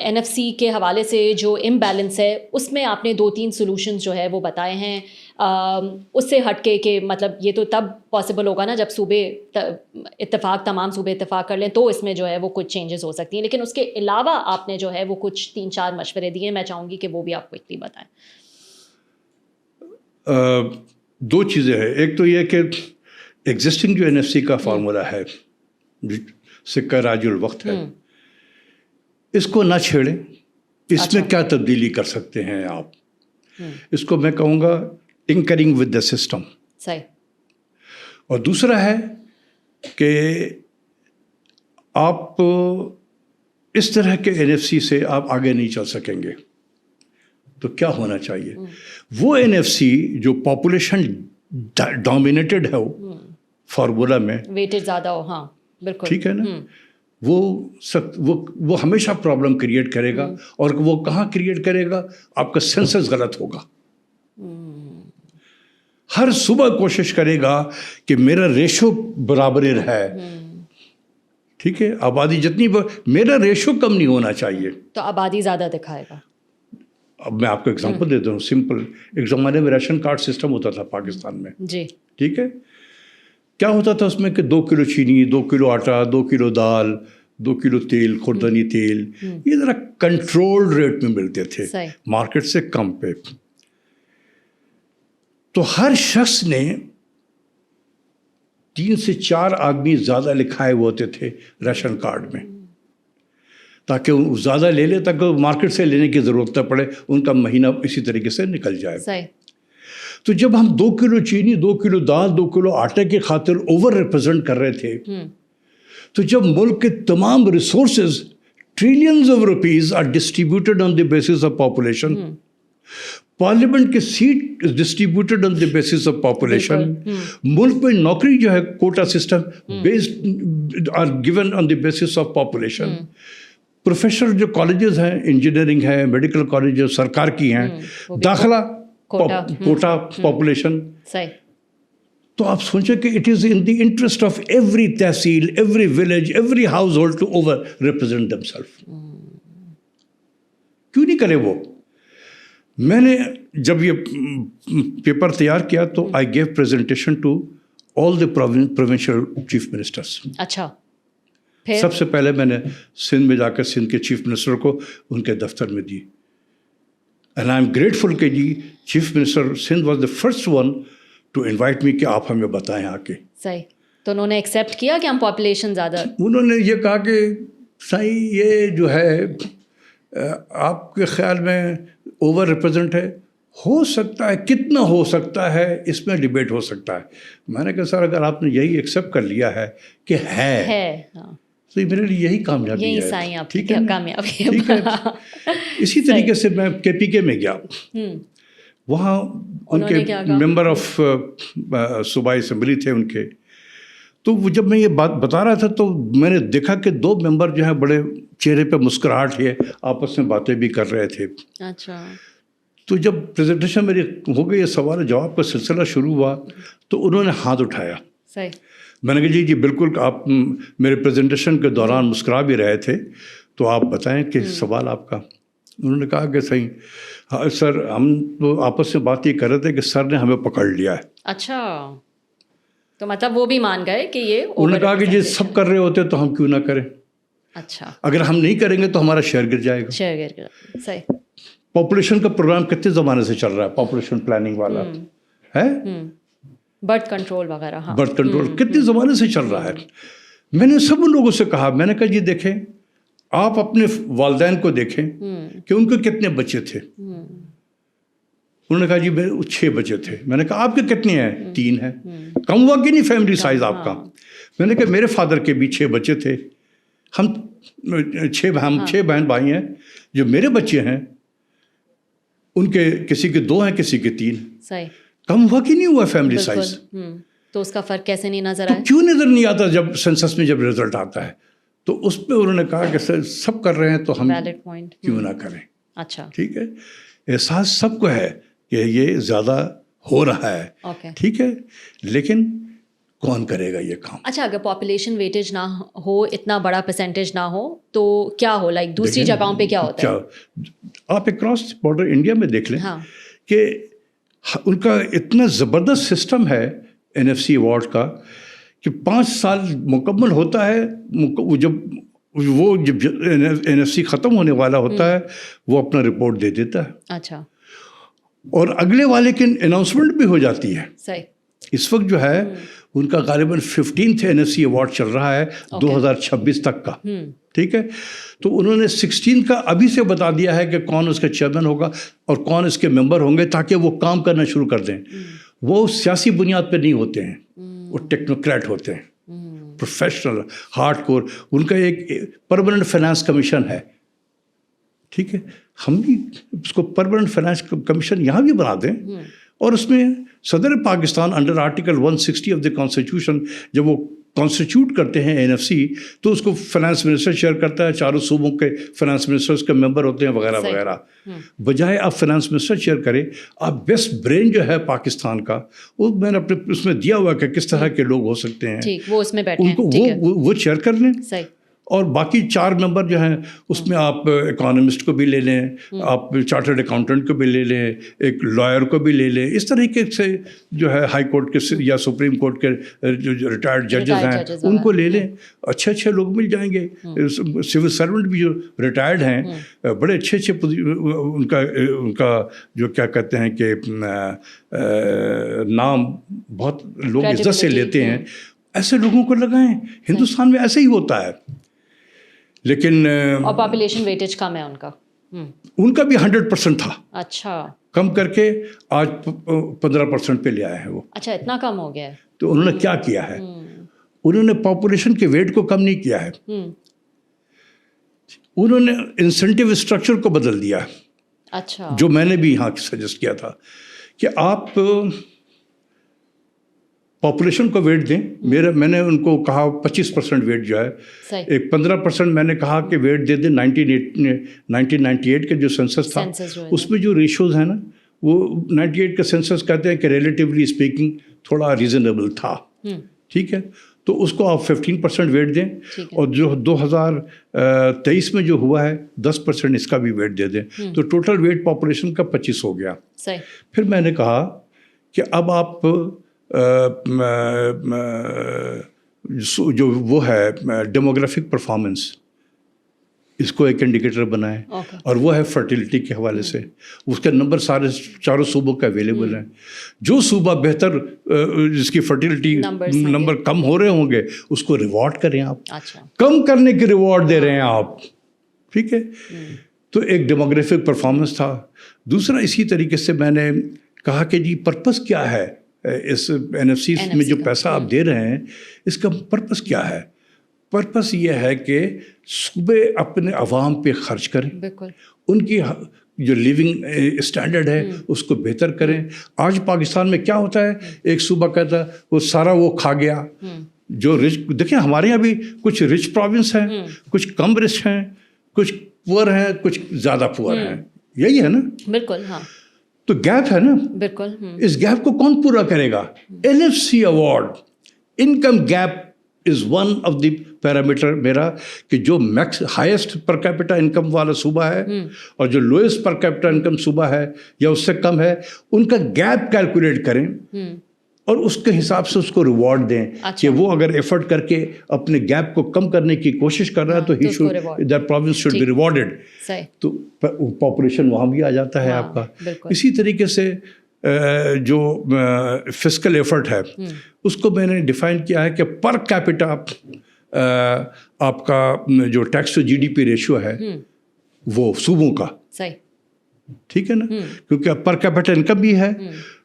NFC کے حوالے سے جو امبیلنس ہے اس میں آپ نے 2-3 سولوشنز جو ہے وہ بتائے ہیں. اس سے ہٹ کے کہ مطلب یہ تو تب پاسبل ہوگا نا جب صوبے تمام صوبے اتفاق کر لیں، تو اس میں جو ہے وہ کچھ چینجز ہو سکتی ہیں. لیکن اس کے علاوہ آپ نے جو ہے وہ کچھ 3-4 مشورے دیے، میں چاہوں گی کہ وہ بھی آپ کوئکلی بتائیں. 2 چیزیں ہیں. ایک تو یہ کہ ایگزسٹنگ جو NFC کا فارمولا ہے، سکہ راج الوقت ہے، اس کو نہ چھیڑیں. اس میں کیا تبدیلی کر سکتے ہیں آپ؟ اس کو میں کہوں گا ٹنکرنگ ود دا سسٹم. صحیح. اور دوسرا ہے کہ آپ اس طرح کے NFC سے آپ آگے نہیں چل سکیں گے. تو کیا ہونا چاہیے؟ وہ NFC جو پاپولیشن ڈومینیٹڈ ہے فارمولا میں، ویٹیج زیادہ ہو. ہاں بالکل ٹھیک ہے نا. وہ ہمیشہ پرابلم کریٹ کرے گا، اور وہ کہاں کریٹ کرے گا؟ آپ کا سینسس غلط ہوگا. ہر صبح کوشش کرے گا کہ میرا ریشو برابر ہے، ٹھیک ہے، آبادی جتنی میرا ریشو کم نہیں ہونا چاہیے، تو آبادی زیادہ دکھائے گا. اب میں آپ کو اگزامپل دیتا ہوں سمپل. ایک زمانے میں ریشن کارڈ سسٹم ہوتا تھا پاکستان میں، جی ٹھیک ہے. کیا ہوتا تھا اس میں کہ 2 کلو چینی، 2 کلو آٹا، 2 کلو دال، 2 کلو تیل، خوردنی تیل، یہ ذرا کنٹرول ریٹ میں ملتے تھے، مارکیٹ سے کم پہ. تو ہر شخص نے 3 سے 4 آدمی زیادہ لکھائے ہوئے ہوتے تھے ریشن کارڈ میں، تاکہ وہ زیادہ لے لے، تاکہ مارکیٹ سے لینے کی ضرورت نہ پڑے، ان کا مہینہ اسی طریقے سے نکل جائے. تو جب ہم 2 کلو چینی، 2 کلو دال، 2 کلو آٹے کی خاطر اوور ریپرزینٹ کر رہے تھے، تو جب ملک کے تمام resources trillions of rupees are distributed on the basis of population, parliament کے seat distributed on the basis of population, ملک میں نوکری جو ہے quota system based are given on the basis of population, professional جو کالجز ہیں، انجینئرنگ ہے، میڈیکل کالجز سرکار کی ہیں، داخلہ کوٹا پاپولیشن. تو آپ سوچیں کہ it is in the interest of every تحصیل، every village, every household to over represent themselves. کیوں نہیں کرے وہ؟ میں نے جب یہ پیپر تیار کیا تو I gave presentation to all the provincial chief ministers. اچھا. سب سے پہلے میں نے سندھ میں جا کر سندھ کے چیف منسٹر کو ان کے دفتر میں دی. اینڈ آئی ایم گریٹفل کہ جی chief minister Sindh was the first one to invite me کہ آپ ہمیں بتائیں آ کے. صحیح. تو انہوں نے ایکسیپٹ کیا کہ ہم پاپولیشن زیادہ؟ انہوں نے یہ کہا کہ صحیح یہ جو ہے آپ کے خیال میں اوور ریپرزینٹ ہے، ہو سکتا ہے، کتنا ہو سکتا ہے اس میں ڈبیٹ ہو سکتا ہے. میں نے کہا سر اگر آپ نے یہی ایکسیپٹ کر لیا ہے کہ ہے تو میرے لیے یہی کامیابی ہے. ٹھیک ہے. اسی طریقے سے میں کے پی کے میں گیا، وہاں ان کے ممبر آف صوبائی اسمبلی تھے ان کے. تو وہ جب میں یہ بات بتا رہا تھا تو میں نے دیکھا کہ 2 ممبر جو ہیں بڑے چہرے پہ مسکراہٹ ہے، آپس میں باتیں بھی کر رہے تھے. اچھا. تو جب پریزنٹیشن میری ہو گئی، سوال و جواب کا سلسلہ شروع ہوا تو انہوں نے ہاتھ اٹھایا. صحیح. میں نے کہا جی بالکل، آپ میرے پریزنٹیشن کے دوران مسکرا بھی رہے تھے، تو آپ بتائیں کہ سوال آپ کا. انہوں نے کہا کہ صحیح ہاں سر، ہم تو آپس میں بات یہ کر رہے تھے کہ سر نے ہمیں پکڑ لیا ہے. اچھا. تو مطلب وہ بھی مان گئے کہ یہ انہوں نے کہا کہ جی سب کر رہے ہوتے تو ہم کیوں نہ کریں. اچھا. اگر ہم نہیں کریں گے تو ہمارا شہر گر جائے گا. شہر گر گا. صحیح. پاپولیشن کا پروگرام کتنے زمانے سے چل رہا ہے، پاپولیشن پلاننگ والا ہے، برتھ کنٹرول وغیرہ. ہاں، برتھ کنٹرول کتنے زمانے سے چل رہا ہے. میں نے سب ان لوگوں سے کہا، میں نے کہا جی دیکھیں آپ اپنے والدین کو دیکھیں کہ ان کے کتنے بچے تھے. انہوں نے کہا جی میرے 6 بچے تھے. میں نے کہا آپ کے کتنے ہیں؟ 3 ہیں. کم ہوا کہ نہیں فیملی سائز آپ کا؟ میں نے کہا میرے فادر کے بھی 6 بچے تھے، ہم 6 بہن بھائی ہیں. جو میرے بچے ہیں ان کے کسی کے 2 ہیں، کسی کے 3. صحیح. کم ہوا کہ نہیں ہوا فیملی سائز؟ تو اس کا فرق کیسے نہیں نظر آیا؟ کیوں نظر نہیں آتا جب سینسس میں جب رزلٹ آتا ہے؟ تو اس پہ انہوں نے کہا کہ سب کر رہے ہیں تو ہم کیوں نہ کریں. اچھا. ٹھیک ہے. احساس سب کو ہے کہ یہ زیادہ ہو رہا ہے، ٹھیک ہے، لیکن کون کرے گا یہ کام؟ اچھا، اگر پاپولیشن ویٹیج نہ ہو، اتنا بڑا پرسنٹیج نہ ہو تو کیا ہو؟ لائک دوسری جگہوں پہ کیا ہوتا ہے؟ آپ اکراس بارڈر انڈیا میں دیکھ لیں کہ ان کا اتنا زبردست سسٹم ہے NFC ایوارڈ کا کہ 5 سال مکمل ہوتا ہے، جب NFC ختم ہونے والا ہوتا ہے وہ اپنا رپورٹ دے دیتا ہے. اچھا. اور اگلے والے کی اناؤنسمنٹ بھی ہو جاتی ہے. صحیح. اس وقت جو ہے ان کا غالباً 15 NFC ایوارڈ چل رہا ہے 2026 تک کا. ٹھیک ہے. تو انہوں نے 16 کا ابھی سے بتا دیا ہے کہ کون اس کا چیئرمین ہوگا اور کون اس کے ممبر ہوں گے، تاکہ وہ کام کرنا شروع کر دیں. وہ سیاسی بنیاد پہ نہیں ہوتے ہیں، وہ ٹیکنوکریٹ ہوتے ہیں، پروفیشنل ہارڈ کور. ان کا ایک پرماننٹ فائنانس کمیشن ہے. ٹھیک ہے. ہم بھی اس کو پرماننٹ فائنانس کمیشن یہاں بھی بنا دیں، اور اس میں صدر Pakistan under article 160 of the constitution جب وہ کانسٹیٹیوٹ کرتے ہیں NFC تو اس کو فائنانس منسٹر چیئر کرتا ہے, چاروں صوبوں کے فائنانس منسٹرز کے ممبر ہوتے ہیں وغیرہ وغیرہ. بجائے آپ فائنانس منسٹر چیئر کریں, آپ بیسٹ برین جو ہے پاکستان کا وہ میں نے اپنے اس میں دیا ہوا کہ کس طرح کے لوگ ہو سکتے ہیں, وہ اس میں بیٹھے ان کو وہ چیئر کر لیں. اور باقی 4 ممبر جو ہیں اس میں آپ اکانومسٹ کو بھی لے لیں, آپ چارٹرڈ اکاؤنٹنٹ کو بھی لے لیں, ایک لائر کو بھی لے لیں. اس طریقے سے جو ہے ہائی کورٹ کے یا سپریم کورٹ کے جو ریٹائرڈ ججز ہیں ان کو لے لیں. اچھے اچھے لوگ مل جائیں گے. سول سرونٹ بھی جو ریٹائرڈ ہیں بڑے اچھے ان کا جو کیا کہتے ہیں کہ نام بہت لوگ عزت سے لیتے ہیں, ایسے لوگوں کو لگائیں. ہندوستان میں ایسے ہی ہوتا ہے. لیکن اور پاپولیشن ویٹیج کم ہے ان کا بھی 100% تھا. اچھا, کم کر کے آج 15% پہ لے آئے ہیں وہ. اچھا, اتنا کم ہو گیا ہے. تو انہوں نے کیا کیا ہے, انہوں نے پاپولیشن کے ویٹ کو کم نہیں کیا ہے, انہوں نے انسینٹیو اسٹرکچر کو بدل دیا. اچھا, جو میں نے بھی یہاں سجیسٹ کیا تھا کہ آپ پاپولیشن کو ویٹ دیں. میں نے ان کو کہا 25% ویٹ جو ہے, ایک 15% میں نے کہا کہ ویٹ دے دیں 1998 کے جو سینسس تھا اس میں جو ریشوز ہیں نا وہ 98 کا سینسس کہتے ہیں کہ ریلیٹیولی اسپیکنگ تھوڑا ریزنیبل تھا. ٹھیک ہے, تو اس کو آپ 15% ویٹ دیں, اور جو 2023 میں جو ہوا ہے 10% اس کا بھی ویٹ دے دیں, تو ٹوٹل ویٹ پاپولیشن کا 25 ہو گیا. پھر میں نے کہا کہ اب آپ جو وہ ہے ڈیموگرافک پرفارمنس اس کو ایک انڈیکیٹر بنائیں, اور وہ ہے فرٹیلٹی کے حوالے سے. اس کے نمبر سارے 4 صوبوں کے اویلیبل ہیں. جو صوبہ بہتر جس کی فرٹیلٹی نمبر کم ہو رہے ہوں گے اس کو ریوارڈ کریں آپ. کم کرنے کی ریوارڈ دے رہے ہیں آپ. ٹھیک ہے, تو ایک ڈیموگرافک پرفارمنس تھا. دوسرا اسی طریقے سے میں نے کہا کہ جی پرپس کیا ہے اس NFC میں جو پیسہ آپ دے رہے ہیں اس کا پرپس کیا ہے. پرپس یہ ہے کہ صوبے اپنے عوام پہ خرچ کریں, ان کی جو لیونگ اسٹینڈرڈ ہے اس کو بہتر کریں. آج پاکستان میں کیا ہوتا ہے, ایک صوبہ کہتا ہے وہ سارا وہ کھا گیا. جو رچ, دیکھیں ہمارے یہاں بھی کچھ رچ پروونس ہیں, کچھ کم رچ ہیں, کچھ پور ہیں, کچھ زیادہ پور ہیں. یہی ہے نا. بالکل, ہاں. تو گیپ ہے نا. بالکل. اس گیپ کو کون پورا کرے گا. NFC award income gap is one of the parameter میرا, کہ جو max highest per capita income والا صوبہ ہے اور جو لوئسٹ پر کیپٹا انکم صوبہ ہے یا اس سے کم ہے, ان کا گیپ کیلکولیٹ کریں اور اس کے حساب سے اس کو ریوارڈ دیں. کہ وہ اگر ایفرٹ کر کے اپنے گیپ کو کم کرنے کی کوشش کر رہا ہے تو that province should be rewarded. تو پاپولیشن وہاں بھی آ جاتا ہے آپ کا. اسی طریقے سے جو فسکل ایفرٹ ہے اس کو میں نے ڈیفائن کیا ہے کہ پر کیپٹا آپ کا جو ٹیکس ٹو GDP ریشو ہے وہ صوبوں کا. ٹھیک ہے نا, کیونکہ پر کیپٹا انکم بھی ہے.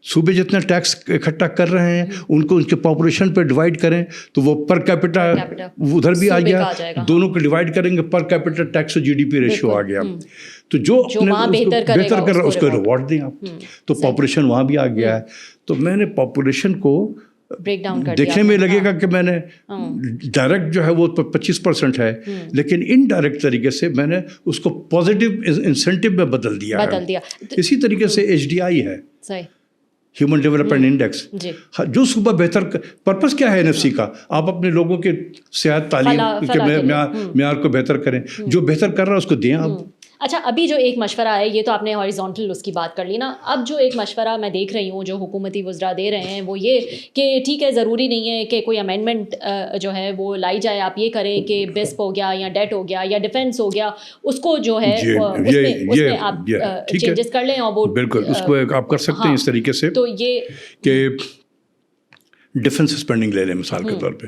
صوبے جتنا ٹیکس اکٹھا کر رہے ہیں ان کو ان کے پاپولیشن پہ ڈیوائڈ کریں تو وہ پر کیپٹا ادھر بھی آ گیا. دونوں کو ڈیوائڈ کریں گے, per capita tax GDP ratio آ گیا. تو جو بہتر کر رہا ہے اس کو ریوارڈ دیں آپ. تو پاپولیشن وہاں بھی آ گیا ہے. تو میں نے پاپولیشن کو دیکھنے میں لگے گا کہ میں نے ڈائریکٹ جو ہے وہ 25% ہے, لیکن انڈائریکٹ طریقے سے میں نے اس کو پازیٹیو انسینٹیو میں بدل دیا ہے. اسی طریقے سے HDI ہے, ہیومن ڈیولپمنٹ انڈیکس. جو صوبہ بہتر, پرپس کیا ہے NFC کا, آپ اپنے لوگوں کے صحت تعلیم کے معیار کو بہتر کریں. جو بہتر کر رہا ہے اس کو دیں آپ. اچھا, ابھی جو ایک مشورہ ہے, یہ تو آپ نے ہاریزونٹل اس کی بات کر لی نا. اب جو ایک مشورہ میں دیکھ رہی ہوں جو حکومتی وزراء دے رہے ہیں وہ یہ کہ ٹھیک ہے ضروری نہیں ہے کہ کوئی امینڈمنٹ جو ہے وہ لائی جائے, آپ یہ کریں کہ BISP ہو گیا یا ڈیٹ ہو گیا یا ڈیفینس ہو گیا, اس کو جو ہے اس میں آپ چینجز کر لیں. اور وہ بالکل اس کو آپ کر سکتے ہیں اس طریقے سے. تو یہ کہ ڈیفینس اسپینڈنگ لے لیں مثال کے طور پہ,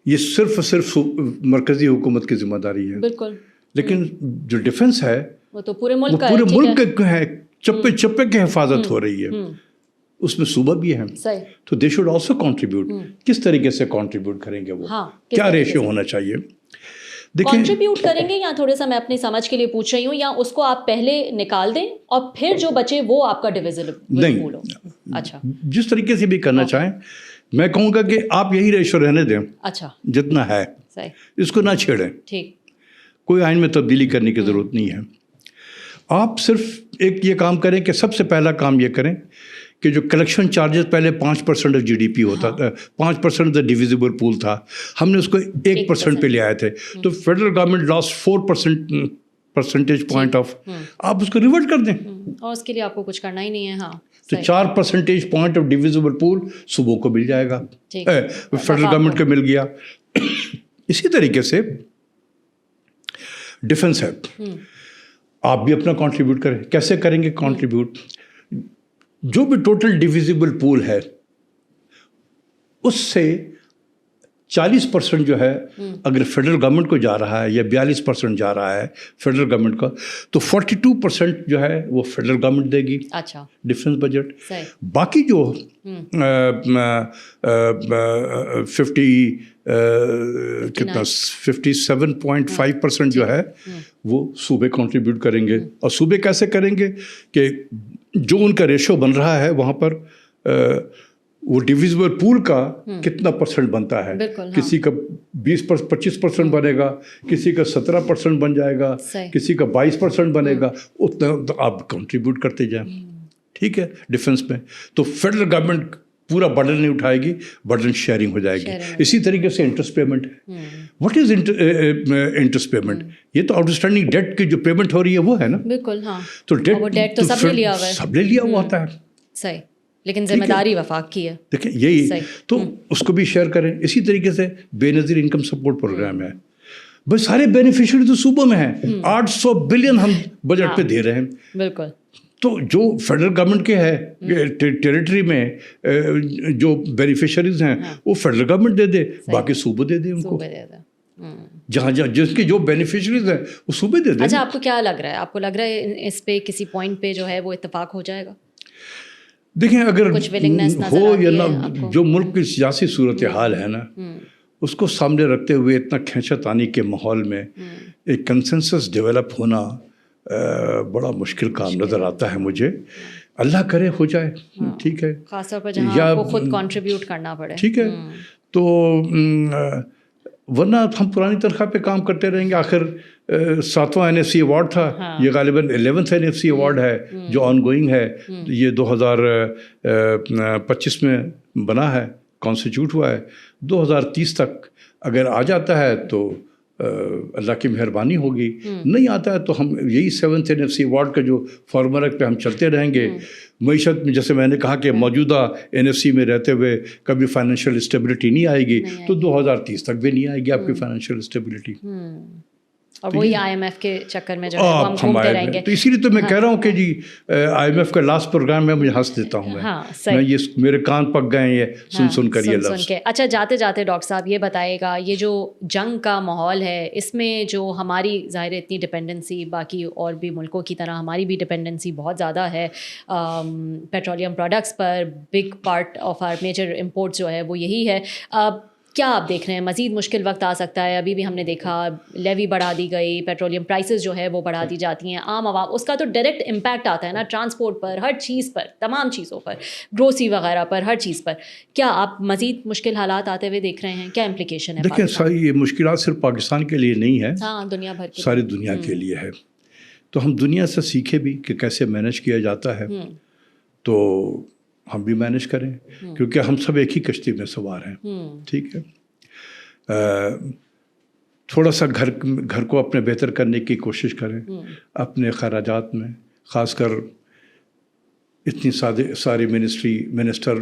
یہ صرف مرکزی حکومت کی ذمہ داری ہے. بالکل. لیکن جو ڈیفنس ہے وہ تو پورے ملک کا ہے, چپے چپے کی حفاظت ہو رہی ہے, اس میں صوبہ بھی ہے. تو دے شوڈ آلسو کنٹریبیوٹ. کس طریقے سے کنٹریبیوٹ کریں گے, وہ کیا ریشیو ہونا چاہیے. کنٹریبیوٹ کریں گے یا تھوڑا سا میں اپنی سمجھ کے لیے پوچھ رہی ہوں, یا اس کو آپ پہلے نکال دیں اور پھر جو بچے وہ آپ کا ڈویژن نہیں. اچھا, جس طریقے سے بھی کرنا چاہیں. میں کہوں گا کہ آپ یہی ریشو رہنے دیں. اچھا, جتنا ہے صحیح, اس کو نہ چھیڑیں. ٹھیک, کوئی آئین میں تبدیلی کرنے کی ضرورت نہیں ہے. آپ صرف ایک یہ کام کریں کہ سب سے پہلا کام یہ کریں کہ جو کلیکشن چارجز پہلے 5% آف جی ڈی پی ہوتا تھا, 5% آف ڈیویزیبل پول تھا, ہم نے اس کو 1% پہ لے آئے تھے. تو federal government last 4% percentage point of, آپ اس کو ریورٹ کر دیں. اور اس کے لیے آپ کو کچھ کرنا ہی نہیں ہے. ہاں, تو 4% پوائنٹ آف ڈیویزیبل پول صوبوں کو مل جائے گا, فیڈرل گورنمنٹ کو مل گیا. اسی طریقے سے ڈیفنس ہے, آپ بھی اپنا کنٹریبیوٹ کریں. کیسے کریں گے کنٹریبیوٹ؟ جو بھی ٹوٹل ڈیویزیبل پول ہے اس سے 40% جو ہے اگر فیڈرل گورنمنٹ کو جا رہا ہے یا 42% جا رہا ہے فیڈرل گورنمنٹ کا, تو 42% جو ہے وہ فیڈرل گورنمنٹ دے گی. اچھا, ڈیفنس بجٹ. باقی جو 57.5% جو ہے وہ صوبے کنٹریبیوٹ کریں گے. اور صوبے کیسے کریں گے کہ جو ان کا ریشو بن رہا ہے وہاں پر وہ ڈیویزیبل پول کا کتنا پرسنٹ بنتا ہے, کسی کا 20-25% بنے گا, کسی کا 17% بن جائے گا, کسی کا 22% بنے گا, اتنا آپ کنٹریبیوٹ کرتے جائیں. ٹھیک ہے, ڈیفنس میں تو فیڈرل گورنمنٹ پورا برڈن نہیں اٹھائے گی, برڈن شیئرنگ ہو جائے گی. اسی طریقے سے انٹرسٹ پیمنٹ ہے. What is interest payment? یہ تو آؤٹ اسٹینڈنگ ڈیٹ کی جو پیمنٹ ہو رہی ہے وہ ہے نا. بالکل, ہاں. تو ڈیٹ تو سب نے لیا ہوا ہوتا ہے. صحیح, لیکن ذمہ داری وفاق کی ہے. دیکھیں یہی تو اس کو بھی شیئر کریں. اسی طریقے سے بے نظیر انکم سپورٹ پروگرام ہے, بس سارے بینیفیشری تو صوبوں میں ہیں. 800 بلین ہم بجٹ پہ دے رہے ہیں. بالکل. تو جو فیڈرل گورنمنٹ کے ہے ٹیریٹری میں جو بینیفیشریز ہیں وہ فیڈرل گورنمنٹ دے دے, باقی صوبے دے دے ان کو. جہاں جس کے جو بینیفیشریز ہیں وہ صوبے دے دیں. اچھا, آپ کو کیا لگ رہا ہے, آپ کو لگ رہا ہے اس پہ کسی پوائنٹ پہ جو ہے وہ اتفاق ہو جائے گا؟ دیکھیں اگر ہو یا نہ, جو ملک کی سیاسی صورتحال ہے نا اس کو سامنے رکھتے ہوئے اتنا کھینچا تانی کے ماحول میں ایک کنسنسس ڈیولپ ہونا بڑا مشکل کام نظر آتا ہے مجھے. اللہ کرے ہو جائے. ٹھیک ہے, خاص طور پر جہاں آپ کو خود کنٹریبیوٹ کرنا پڑے. ٹھیک ہے, تو ورنہ ہم پرانی تنخواہ پہ کام کرتے رہیں گے. آخر 7واں NFC ایوارڈ تھا, یہ غالباً 11th NFC ایوارڈ ہے جو آن گوئنگ ہے. یہ 2025 میں بنا ہے, کانسٹیٹیوٹ ہوا ہے. 2030 تک اگر آ جاتا ہے تو اللہ کی مہربانی ہوگی, نہیں آتا ہے تو ہم یہی 7th NFC ایوارڈ کا جو فارمولا پہ ہم چلتے رہیں گے. معیشت میں جیسے میں نے کہا کہ موجودہ NFC میں رہتے ہوئے کبھی فائنینشیل اسٹیبلٹی نہیں آئے گی, تو 2030 تک بھی نہیں آئے گی آپ کی فائنینشیل اسٹیبلٹی. اور وہی IMF کے چکر میں جو ہے ہم گھومتے رہیں گے. تو اسی لیے تو میں کہہ رہا ہوں کہ جی IMF کا لاسٹ پروگرام میں مجھے ہنس دیتا ہوں میں یہ میرے کان پک گئے ہیں یہ سن کر یہ لفظ. اچھا, جاتے جاتے ڈاکٹر صاحب یہ بتائے گا, یہ جو جنگ کا ماحول ہے اس میں جو ہماری ظاہر اتنی ڈپینڈنسی باقی اور بھی ملکوں کی طرح ہماری بھی ڈپینڈنسی بہت زیادہ ہے پیٹرولیم پروڈکٹس پر. Big part of our major import جو ہے وہ یہی ہے. کیا آپ دیکھ رہے ہیں مزید مشکل وقت آ سکتا ہے؟ ابھی بھی ہم نے دیکھا لیوی بڑھا دی گئی, پیٹرولیم پرائسز جو ہے وہ بڑھا دی جاتی ہیں. عام عوام اس کا تو ڈائریکٹ امپیکٹ آتا ہے نا, ٹرانسپورٹ پر, ہر چیز پر, تمام چیزوں پر, گروسری وغیرہ پر, ہر چیز پر. کیا آپ مزید مشکل حالات آتے ہوئے دیکھ رہے ہیں؟ کیا امپلیکیشن ہے؟ دیکھیں ساری یہ مشکلات صرف پاکستان کے لیے نہیں ہے, ہاں دنیا بھر کی, ساری دنیا کے لیے ہے. تو ہم دنیا سے سیکھے بھی کہ کیسے مینیج کیا جاتا ہے, تو ہم بھی مینیج کریں کیونکہ ہم سب ایک ہی کشتی میں سوار ہیں. ٹھیک ہے, تھوڑا سا گھر کو اپنے بہتر کرنے کی کوشش کریں. اپنے خراجات میں خاص کر اتنی ساری منسٹر,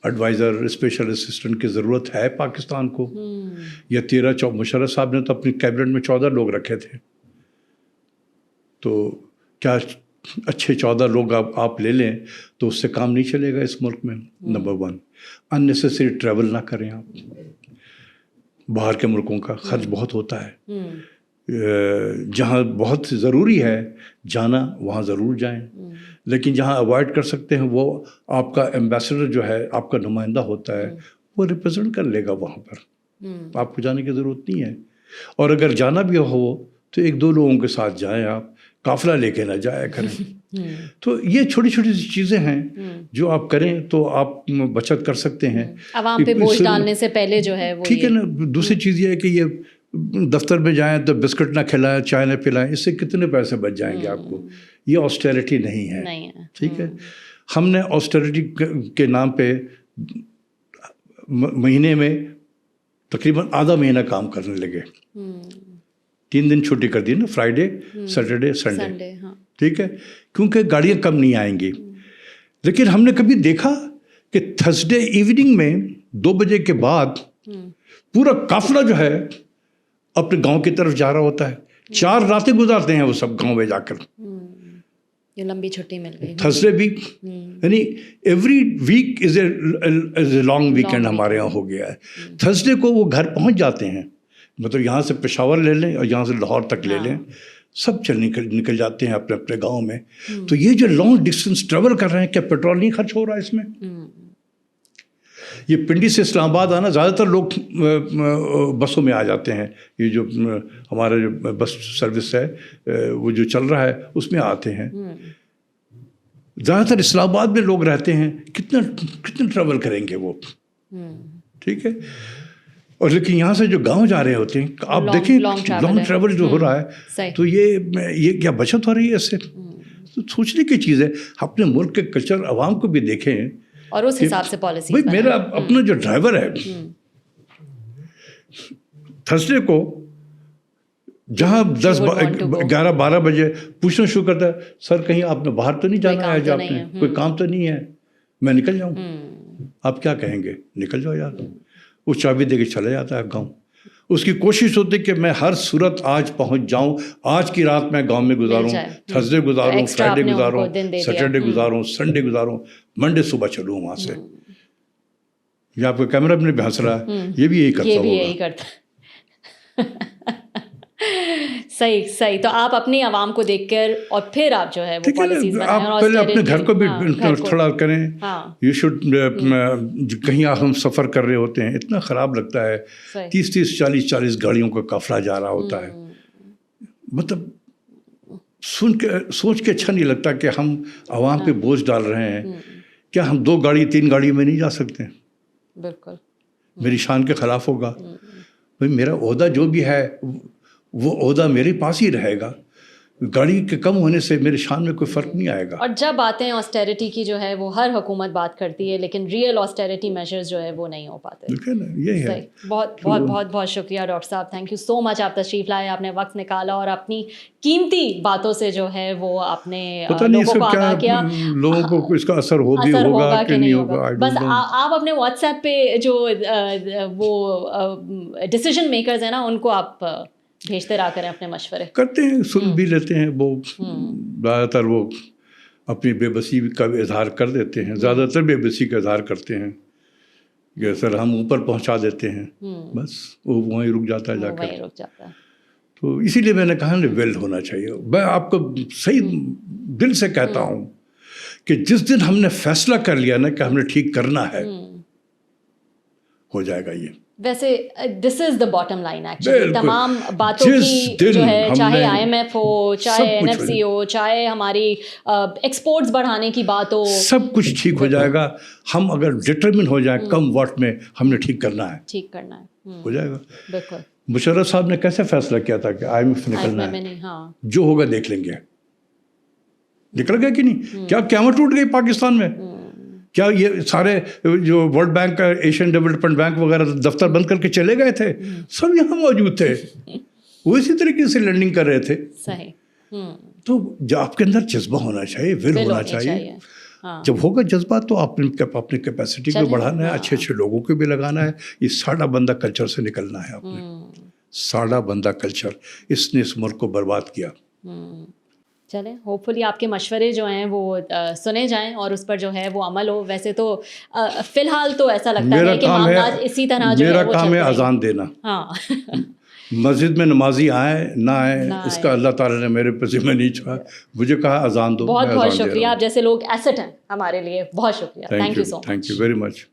ایڈوائزر, اسپیشل اسسٹنٹ کی ضرورت ہے پاکستان کو. یا 13 مشرف صاحب نے تو اپنی کیبنٹ میں 14 لوگ رکھے تھے, تو کیا اچھے 14 لوگ آپ لے لیں تو اس سے کام نہیں چلے گا اس ملک میں. نمبر 1, اننیسیسری ٹریول نہ کریں آپ. باہر کے ملکوں کا خرچ بہت ہوتا ہے. جہاں بہت ضروری ہے جانا وہاں ضرور جائیں, لیکن جہاں اوائڈ کر سکتے ہیں وہ آپ کا ایمبیسڈر جو ہے, آپ کا نمائندہ ہوتا ہے, وہ ریپرزینٹ کر لے گا وہاں پر. آپ کو جانے کی ضرورت نہیں ہے. اور اگر جانا بھی ہو تو 1-2 لوگوں کے ساتھ جائیں آپ, قافلہ لے کے نہ جایا کریں. تو یہ چھوٹی چھوٹی سی چیزیں ہیں جو آپ کریں تو آپ بچت کر سکتے ہیں. عوام پہ بوجھ ڈالنے سے پہلے جو ہے وہ ٹھیک ہے نا. دوسری چیز یہ ہے کہ یہ دفتر میں جائیں تو بسکٹ نہ کھلائیں, چائے نہ پلائیں, اس سے کتنے پیسے بچ جائیں گے آپ کو. یہ آسٹیرٹی نہیں ہے. ٹھیک ہے. ہم نے آسٹیرٹی کے نام پہ مہینے میں تقریباً آدھا مہینہ کام کرنے لگے. 3 دن چھٹی کر دی نا, فرائیڈے, سیٹرڈے, سنڈے. ٹھیک ہے, کیونکہ گاڑیاں کم نہیں آئیں گی. لیکن ہم نے کبھی دیکھا کہ تھرسڈے ایوننگ میں 2 بجے کے بعد پورا قافلہ جو ہے اپنے گاؤں کی طرف جا رہا ہوتا ہے. 4 راتیں گزارتے ہیں وہ سب گاؤں میں جا کر. یہ لمبی چھٹی مل گئی. تھرسڈے ویک یعنی every week is a long weekend ہمارے یہاں ہو گیا ہے. تھرسڈے کو وہ گھر پہنچ جاتے ہیں, مطلب یہاں سے پشاور لے لیں اور یہاں سے لاہور تک لے لیں, سب نکل جاتے ہیں اپنے اپنے گاؤں میں. تو یہ جو لانگ ڈسٹینس ٹریول کر رہے ہیں, کیا پیٹرول نہیں خرچ ہو رہا ہے اس میں؟ یہ پنڈی سے اسلام آباد آنا, زیادہ تر لوگ بسوں میں آ جاتے ہیں. یہ جو ہمارا جو بس سروس ہے وہ جو چل رہا ہے اس میں آتے ہیں. زیادہ تر اسلام آباد میں لوگ رہتے ہیں, کتنا ٹریول کریں گے وہ. ٹھیک ہے. اور لیکن یہاں سے جو گاؤں جا رہے ہوتے ہیں, آپ دیکھیں لانگ ٹریول جو ہو رہا ہے, تو یہ کیا بچت ہو رہی ہے اس سے؟ تو سوچنے کی چیز ہے. اپنے ملک کے کلچر عوام کو بھی دیکھیں اور اس حساب سے پالیسی. بھائی میرا اپنا جو ڈرائیور ہے, تھرسڈے کو جہاں 10 11 12 بجے پوچھنا شروع کرتا ہے, سر کہیں آپ نے باہر تو نہیں جانا ہے, آپ نے کوئی کام تو نہیں ہے, میں نکل جاؤں. آپ کیا کہیں گے؟ نکل جاؤ یار. وہ چابی دے کے چلا جاتا ہے گاؤں. اس کی کوشش ہوتی ہے کہ میں ہر صورت آج پہنچ جاؤں, آج کی رات میں گاؤں میں گزاروں, تھرسڈے گزاروں, فرائیڈے گزاروں, سیٹرڈے گزاروں, سنڈے گزاروں, منڈے صبح چلوں وہاں سے. یہ آپ کا کیمرہ میں بھی ہنس رہا ہے, یہ بھی یہی کرتا. صحیح. تو آپ اپنی عوام کو دیکھ کر اور پھر آپ جو ہے وہ پالیسیز بنائیں. آپ پہلے اپنے گھر کو بھی تھوڑا کریں. یو شوڈ, کہیں ہم سفر کر رہے ہوتے ہیں, اتنا خراب لگتا ہے, 30 40 گاڑیوں کا قافلہ جا رہا ہوتا ہے. مطلب سوچ کے اچھا نہیں لگتا کہ ہم عوام پہ بوجھ ڈال رہے ہیں. کیا ہم 2 گاڑی 3 گاڑیوں میں نہیں جا سکتے؟ بالکل. میری شان کے خلاف ہوگا. بھائی میرا عہدہ جو بھی ہے وہ عہدہ میرے پاس ہی رہے گا. گاڑی کے کم ہونے سے میرے شان میں کوئی فرق نہیں آئے گا. اور جب باتیں آسٹیرٹی کی جو ہے وہ ہر حکومت بات کرتی ہے, لیکن ریئل آسٹیرٹی میجرز جو ہے وہ نہیں ہو پاتے. یہی ہے. بہت شکریہ ڈاکٹر صاحب, تھینک یو سو مچ. آپ تشریف لائے, آپ نے وقت نکالا اور اپنی قیمتی باتوں سے جو ہے وہ اپنے لوگوں کو آگاہ کیا. لوگوں کو اس کا اثر ہوگا کہ نہیں ہوگا. بس آپ اپنے واٹس ایپ پہ جو وہ ڈیسیژن میکرز ہیں نا, ان کو آپ بھیجتے رہا کریں اپنے مشورے. کرتے ہیں, سن بھی لیتے ہیں. وہ زیادہ تر وہ اپنی بے بسی کا اظہار کر دیتے ہیں, زیادہ تر بے بسی کا اظہار کرتے ہیں کہ سر ہم اوپر پہنچا دیتے ہیں, بس وہ وہیں رک جاتا ہے جا کر. تو اسی لیے میں نے کہا نا ویل ہونا چاہیے. میں آپ کو صحیح دل سے کہتا ہوں کہ جس دن ہم نے فیصلہ کر لیا نا کہ ہم نے ٹھیک کرنا ہے, ہو جائے گا. یہ ویسے دس از دا باٹم لائن ایکچولی. تمام باتوں کی جو ہے, چاہے IMF ہو, چاہے NFC ہو, چاہے ہماری ایکسپورٹس بڑھانے کی بات ہو, سب کچھ ٹھیک ہو جائے گا. ہم اگر ڈٹرمن ہو جائیں کم وقت میں ہم نے ٹھیک کرنا ہے, ہو جائے گا. بالکل. مشرف صاحب نے کیسے فیصلہ کیا تھا کہ IMF نکلنا ہے, جو ہوگا دیکھ لیں گے. نکل گیا کہ نہیں؟ کیا قیامت ٹوٹ گئی پاکستان میں؟ کیا یہ سارے جو ورلڈ بینک کا, ایشین ڈیولپمنٹ بینک وغیرہ دفتر بند کر کے چلے گئے تھے؟ سب یہاں موجود تھے, وہ اسی طریقے سے لینڈنگ کر رہے تھے. تو جو آپ کے اندر جذبہ ہونا چاہیے, ول ہونا چاہیے. جب ہوگا جذبہ تو آپ نے اپنی کیپیسٹی کو بڑھانا ہے, اچھے لوگوں کو بھی لگانا ہے. یہ ساڑھا بندہ کلچر سے نکلنا ہے. آپ نے ساڑھا بندہ کلچر, اس نے اس ملک کو برباد کیا. چلیں, ہوپ فلی آپ کے مشورے جو ہیں وہ سنے جائیں اور اس پر جو ہے وہ عمل ہو. ویسے تو فی الحال تو ایسا لگتا ہے کہ معاملات اسی طرح جو ہے میرا کام ہے اذان دینا. مسجد میں نمازی آئیں نہ آئیں, اس کا اللہ تعالیٰ نے میرے پہ ذمہ نہیں چھوڑا. مجھے کہا اذان دو. بہت شکریہ. آپ جیسے لوگ ایسٹ ہیں ہمارے لیے. بہت شکریہ. Thank you so much. Thank you very much.